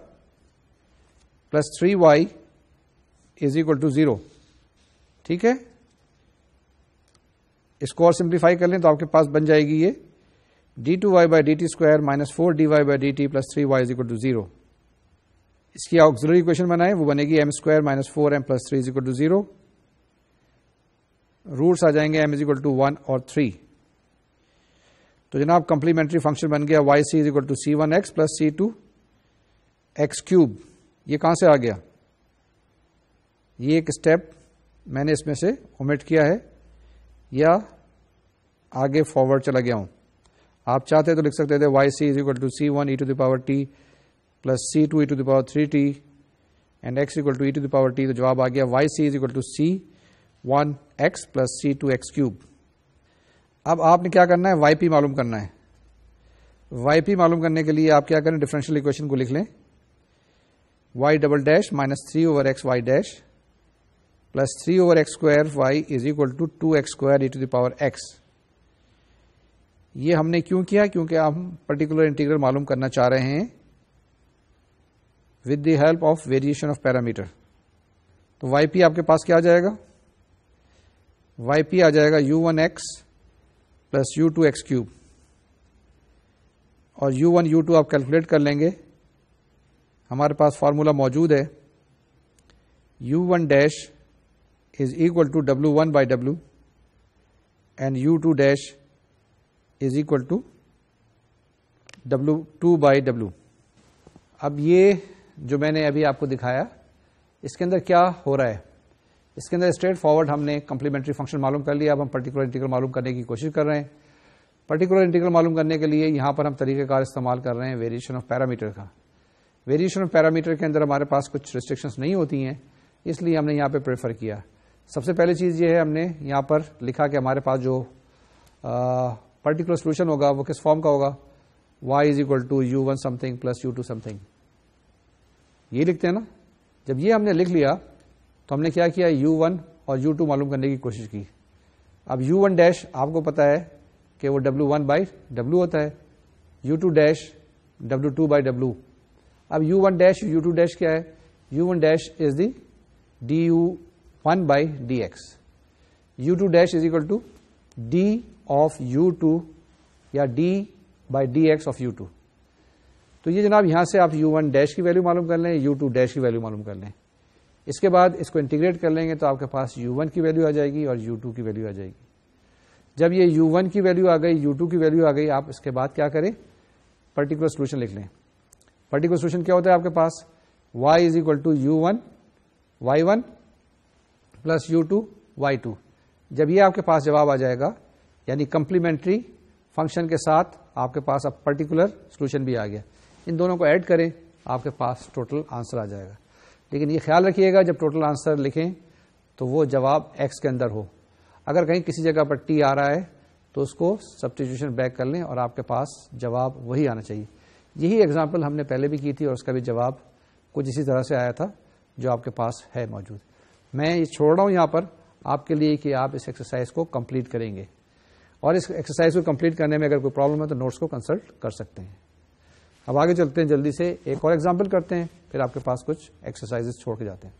plus 3y is equal to 0. ٹھیک ہے, اس کو اور سمپلیفائی کر لیں تو آپ کے پاس بن جائے گی یہ d2y by D t square minus 4dy by D t plus 3y is equal to 0. اس کی آکسیلری ایکویشن بنائیں, وہ بنے گی m square minus 4m plus 3 is equal to 0. Roots آ جائیں گے m از اکول ٹو 1 اور 3. تو جناب کمپلیمنٹری فنکشن بن گیا yc is equal to c1x plus c2x cube. یہ کہاں سے آ گیا؟ یہ ایک اسٹیپ میں نے اس میں سے اومٹ کیا ہے یا آگے فارورڈ چلا گیا ہوں. آپ چاہتے تو لکھ سکتے تھے yc is equal to c1 e to the power t plus c2 e to the power 3t and x equal to e to the power t. تو جواب آ گیا yc is equal to c1x plus c2x cube. اب آپ نے کیا کرنا ہے, وائی پی معلوم کرنا ہے. وائی پی معلوم کرنے کے لیے آپ کیا کریں, ڈفرینشیل ایکویشن کو لکھ لیں, y double dash minus 3 over x y dash plus 3 over x square y is equal to 2x square e to the power x. یہ ہم نے کیوں کیا؟ کیونکہ ہم پرٹیکولر انٹیگرل معلوم کرنا چاہ رہے ہیں with the help of variation of parameter. تو وائی پی آپ کے پاس کیا آ جائے گا؟ وائی پی آ جائے گا u1x پلس u2x کیوب, اور u1 u2 آپ کیلکولیٹ کر لیں گے. ہمارے پاس فارمولا موجود ہے, u1 dash is equal to w1 by w and u2 dash is equal to w2 by w. اب یہ جو میں نے ابھی آپ کو دکھایا اس کے اندر کیا ہو رہا ہے؟ اس کے اندر اسٹریٹ فارورڈ ہم نے کمپلیمنٹری فنکشن معلوم کر لیا. اب ہم پرٹیکولر انٹیگرل معلوم کرنے کی کوشش کر رہے ہیں. پرٹیکولر انٹیگرل معلوم کرنے کے لیے یہاں پر ہم طریقہ کار استعمال کر رہے ہیں ویریشن آف پیرامیٹر کا. ویریشن آف پیرامیٹر کے اندر ہمارے پاس کچھ ریسٹرکشنز نہیں ہوتی ہیں, اس لیے ہم نے یہاں پہ پریفر کیا. سب سے پہلی چیز یہ ہے, ہم نے یہاں پر لکھا کہ ہمارے پاس جو پرٹیکولر سولوشن ہوگا وہ کس فارم کا ہوگا, y is equal to u1 something plus u2 something. یہ لکھتے ہیں نا. جب یہ ہم نے لکھ لیا تو ہم نے کیا کیا, u1 اور u2 معلوم کرنے کی کوشش کی. اب u1 ڈیش آپ کو پتا ہے کہ وہ w1 بائی w ہوتا ہے, u2 dash w2 by w. اب u1 ڈیش u2 ڈیش کیا ہے؟ u1 dash is the du1 by dx. u2 dash is equal to d of u2 یا d by dx of u2. تو یہ جناب یہاں سے آپ u1 ڈیش کی ویلو معلوم کر لیں, u2 ڈیش کی ویلو معلوم کر لیں. اس کے بعد اس کو انٹیگریٹ کر لیں گے تو آپ کے پاس u1 کی ویلو آ جائے گی اور u2 کی ویلو آ جائے گی. جب یہ u1 کی ویلو آ گئی, u2 کی ویلو آ گئی, آپ اس کے بعد کیا کریں, پرٹیکولر سولوشن لکھ لیں. پرٹیکولر سولوشن کیا ہوتا ہے آپ کے پاس, y is equal to u1 y1 plus u2 y2. جب یہ آپ کے پاس جواب آ جائے گا, یعنی کمپلیمنٹری فنکشن کے ساتھ آپ کے پاس اب پرٹیکولر سولوشن بھی آ گیا. ان دونوں کو ایڈ کریں, آپ کے پاس ٹوٹل آنسر آ جائے گا. لیکن یہ خیال رکھیے گا جب ٹوٹل آنسر لکھیں تو وہ جواب ایکس کے اندر ہو. اگر کہیں کسی جگہ پر ٹی آ رہا ہے تو اس کو سبسٹیٹیوشن بیک کر لیں اور آپ کے پاس جواب وہی آنا چاہیے. یہی ایگزامپل ہم نے پہلے بھی کی تھی اور اس کا بھی جواب کچھ اسی طرح سے آیا تھا جو آپ کے پاس ہے موجود. میں یہ چھوڑ رہا ہوں یہاں پر آپ کے لیے کہ آپ اس ایکسرسائز کو کمپلیٹ کریں گے, اور اس ایکسرسائز کو کمپلیٹ کرنے میں اگر کوئی پرابلم ہے تو نوٹس کو کنسلٹ کر سکتے ہیں. اب آگے چلتے ہیں, جلدی سے ایک اور ایگزامپل کرتے ہیں, پھر آپ کے پاس کچھ ایکسرسائز چھوڑ کے جاتے ہیں.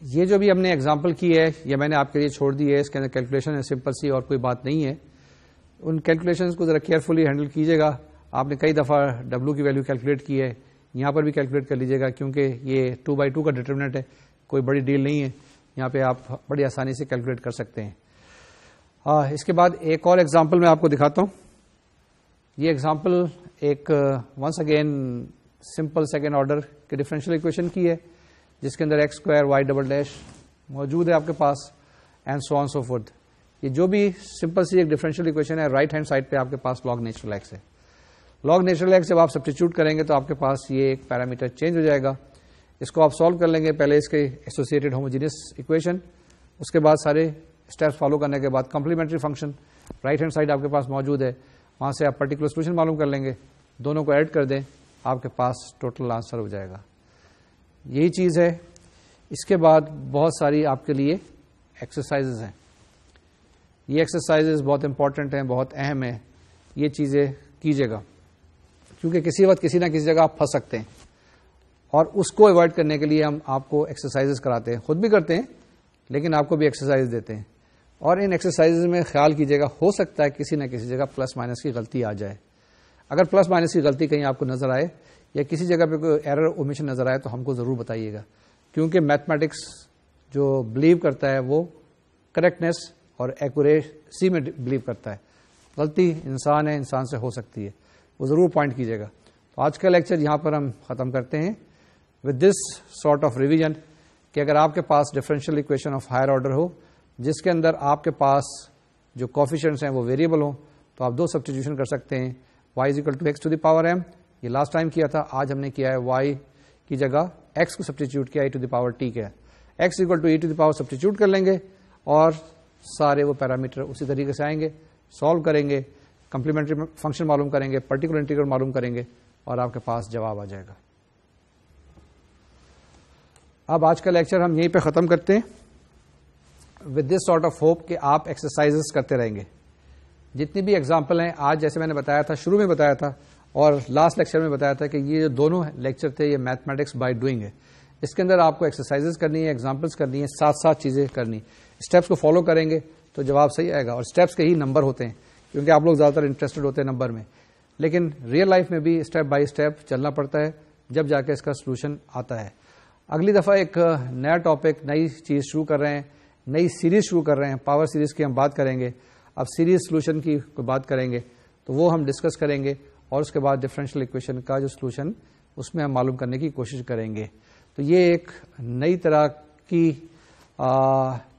یہ جو بھی ہم نے ایگزامپل کی ہے یہ میں نے آپ کے لیے چھوڑ دی ہے, اس کے اندر کیلکولیشن ہے سمپل سی اور کوئی بات نہیں ہے. ان کیلکولیشنز کو ذرا کیئرفلی ہینڈل کیجیے گا. آپ نے کئی دفعہ ڈبلو کی ویلیو کیلکولیٹ کی ہے, یہاں پر بھی کیلکولیٹ کر لیجیے گا کیونکہ یہ 2/2 کا ڈیٹرمنٹ ہے, کوئی بڑی ڈیل نہیں ہے, یہاں پہ آپ بڑی آسانی سے کیلکولیٹ کر سکتے ہیں. اس کے بعد ایک اور ایگزامپل میں آپ کو دکھاتا ہوں. یہ ایگزامپل ایک once again simple second order کے ڈفرینشیل ایکویشن کی ہے جس کے اندر x²y" موجود ہے آپ کے پاس, and so on so fourth. یہ جو بھی سمپل سی ایک ڈفرینشیل ایکویشن ہے, رائٹ ہینڈ سائڈ پہ آپ کے پاس log نیچرل x ہے. log نیچرل x جب آپ سبسٹیچیوٹ کریں گے تو آپ کے پاس یہ ایک پیرامیٹر چینج ہو جائے گا. اس کو آپ سالو کر لیں گے, پہلے اس کے ایسوسیٹڈ ہوموجینس ایکویشن, اس کے بعد سارے اسٹیپس فالو کرنے کے بعد complementary function right hand side آپ کے پاس موجود ہے, وہاں سے آپ پرٹیکولر سولوشن معلوم کر لیں گے, دونوں کو ایڈ کر دیں, آپ کے پاس ٹوٹل آنسر ہو جائے گا. یہی چیز ہے. اس کے بعد بہت ساری آپ کے لیے ایکسرسائزز ہیں. یہ ایکسرسائزز بہت امپورٹنٹ ہیں, بہت اہم ہیں. یہ چیزیں کیجیے گا کیونکہ کسی وقت کسی نہ کسی جگہ آپ پھنس سکتے ہیں, اور اس کو اوائڈ کرنے کے لیے ہم آپ کو ایکسرسائزز کراتے ہیں, خود بھی کرتے ہیں لیکن آپ کو بھی ایکسرسائز دیتے ہیں. اور ان ایکسرسائزز میں خیال کیجیے گا, ہو سکتا ہے کسی نہ کسی جگہ پلس مائنس کی غلطی آ جائے. اگر پلس مائنس کی غلطی کہیں آپ کو نظر آئے یا کسی جگہ پہ کوئی ایرر اومیشن نظر آئے تو ہم کو ضرور بتائیے گا, کیونکہ میتھمیٹکس جو بلیو کرتا ہے وہ کریکٹنیس اور ایکوریسی میں بلیو کرتا ہے. غلطی انسان ہے, انسان سے ہو سکتی ہے, وہ ضرور پوائنٹ کیجیے گا. تو آج کا لیکچر یہاں پر ہم ختم کرتے ہیں with this sort of revision کہ اگر آپ کے پاس differential equation of higher order ہو جس کے اندر آپ کے پاس جو کوفیشنٹس ہیں وہ ویریبل ہوں تو آپ دو سبسٹیٹیوشن کر سکتے ہیں. y=x⁻m, یہ لاسٹ ٹائم کیا تھا, آج ہم نے کیا ہے y کی جگہ x کو سبسٹیچیوٹ کیا e⁻t کیا, x=e⁻ سبسٹیچیوٹ کر لیں گے اور سارے وہ پیرامیٹر اسی طریقے سے آئیں گے, سالو کریں گے, کمپلیمنٹری فنکشن معلوم کریں گے, پرٹیکولر انٹیگرل معلوم کریں گے اور آپ کے پاس جواب آ جائے گا. اب آج کا لیکچر ہم یہیں پہ ختم کرتے ہیں with this sort of hope کہ آپ ایکسرسائزز کرتے رہیں گے. جتنی بھی ایگزامپل ہیں آج, جیسے میں نے بتایا تھا, شروع میں بتایا تھا اور لاسٹ لیکچر میں بتایا تھا کہ یہ جو دونوں لیکچر تھے یہ میتھمیٹکس بائی ڈوئنگ ہے. اس کے اندر آپ کو ایکسرسائزز کرنی ہے, ایگزامپلس کرنی ہے, ساتھ ساتھ چیزیں کرنی. اسٹیپس کو فالو کریں گے تو جواب صحیح آئے گا, اور اسٹیپس کے ہی نمبر ہوتے ہیں کیونکہ آپ لوگ زیادہ تر انٹرسٹڈ ہوتے ہیں نمبر میں, لیکن ریئل لائف میں بھی اسٹیپ بائی اسٹیپ چلنا پڑتا ہے جب جا کے اس کا سولوشن آتا ہے. اگلی دفعہ ایک نیا ٹاپک, نئی چیز شروع کر رہے ہیں, نئی سیریز شروع کر رہے ہیں, پاور سیریز کی ہم بات کریں گے. اب سیریز سولوشن کی کوئی بات کریں گے تو وہ ہم ڈسکس کریں گے, اور اس کے بعد ڈفرینشیل ایکویشن کا جو سولوشن اس میں ہم معلوم کرنے کی کوشش کریں گے. تو یہ ایک نئی طرح کی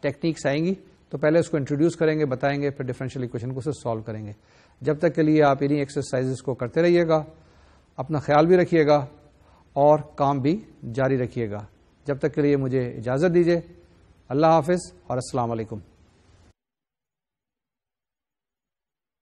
ٹیکنیکس آئیں گی, تو پہلے اس کو انٹروڈیوس کریں گے, بتائیں گے, پھر ڈفرینشیل ایکویشن کو سالو کریں گے. جب تک کے لیے آپ انہیں ایکسرسائزز کو کرتے رہیے گا, اپنا خیال بھی رکھیے گا اور کام بھی جاری رکھیے گا. جب تک کے لیے مجھے اجازت دیجیے. اللہ حافظ اور السلام علیکم.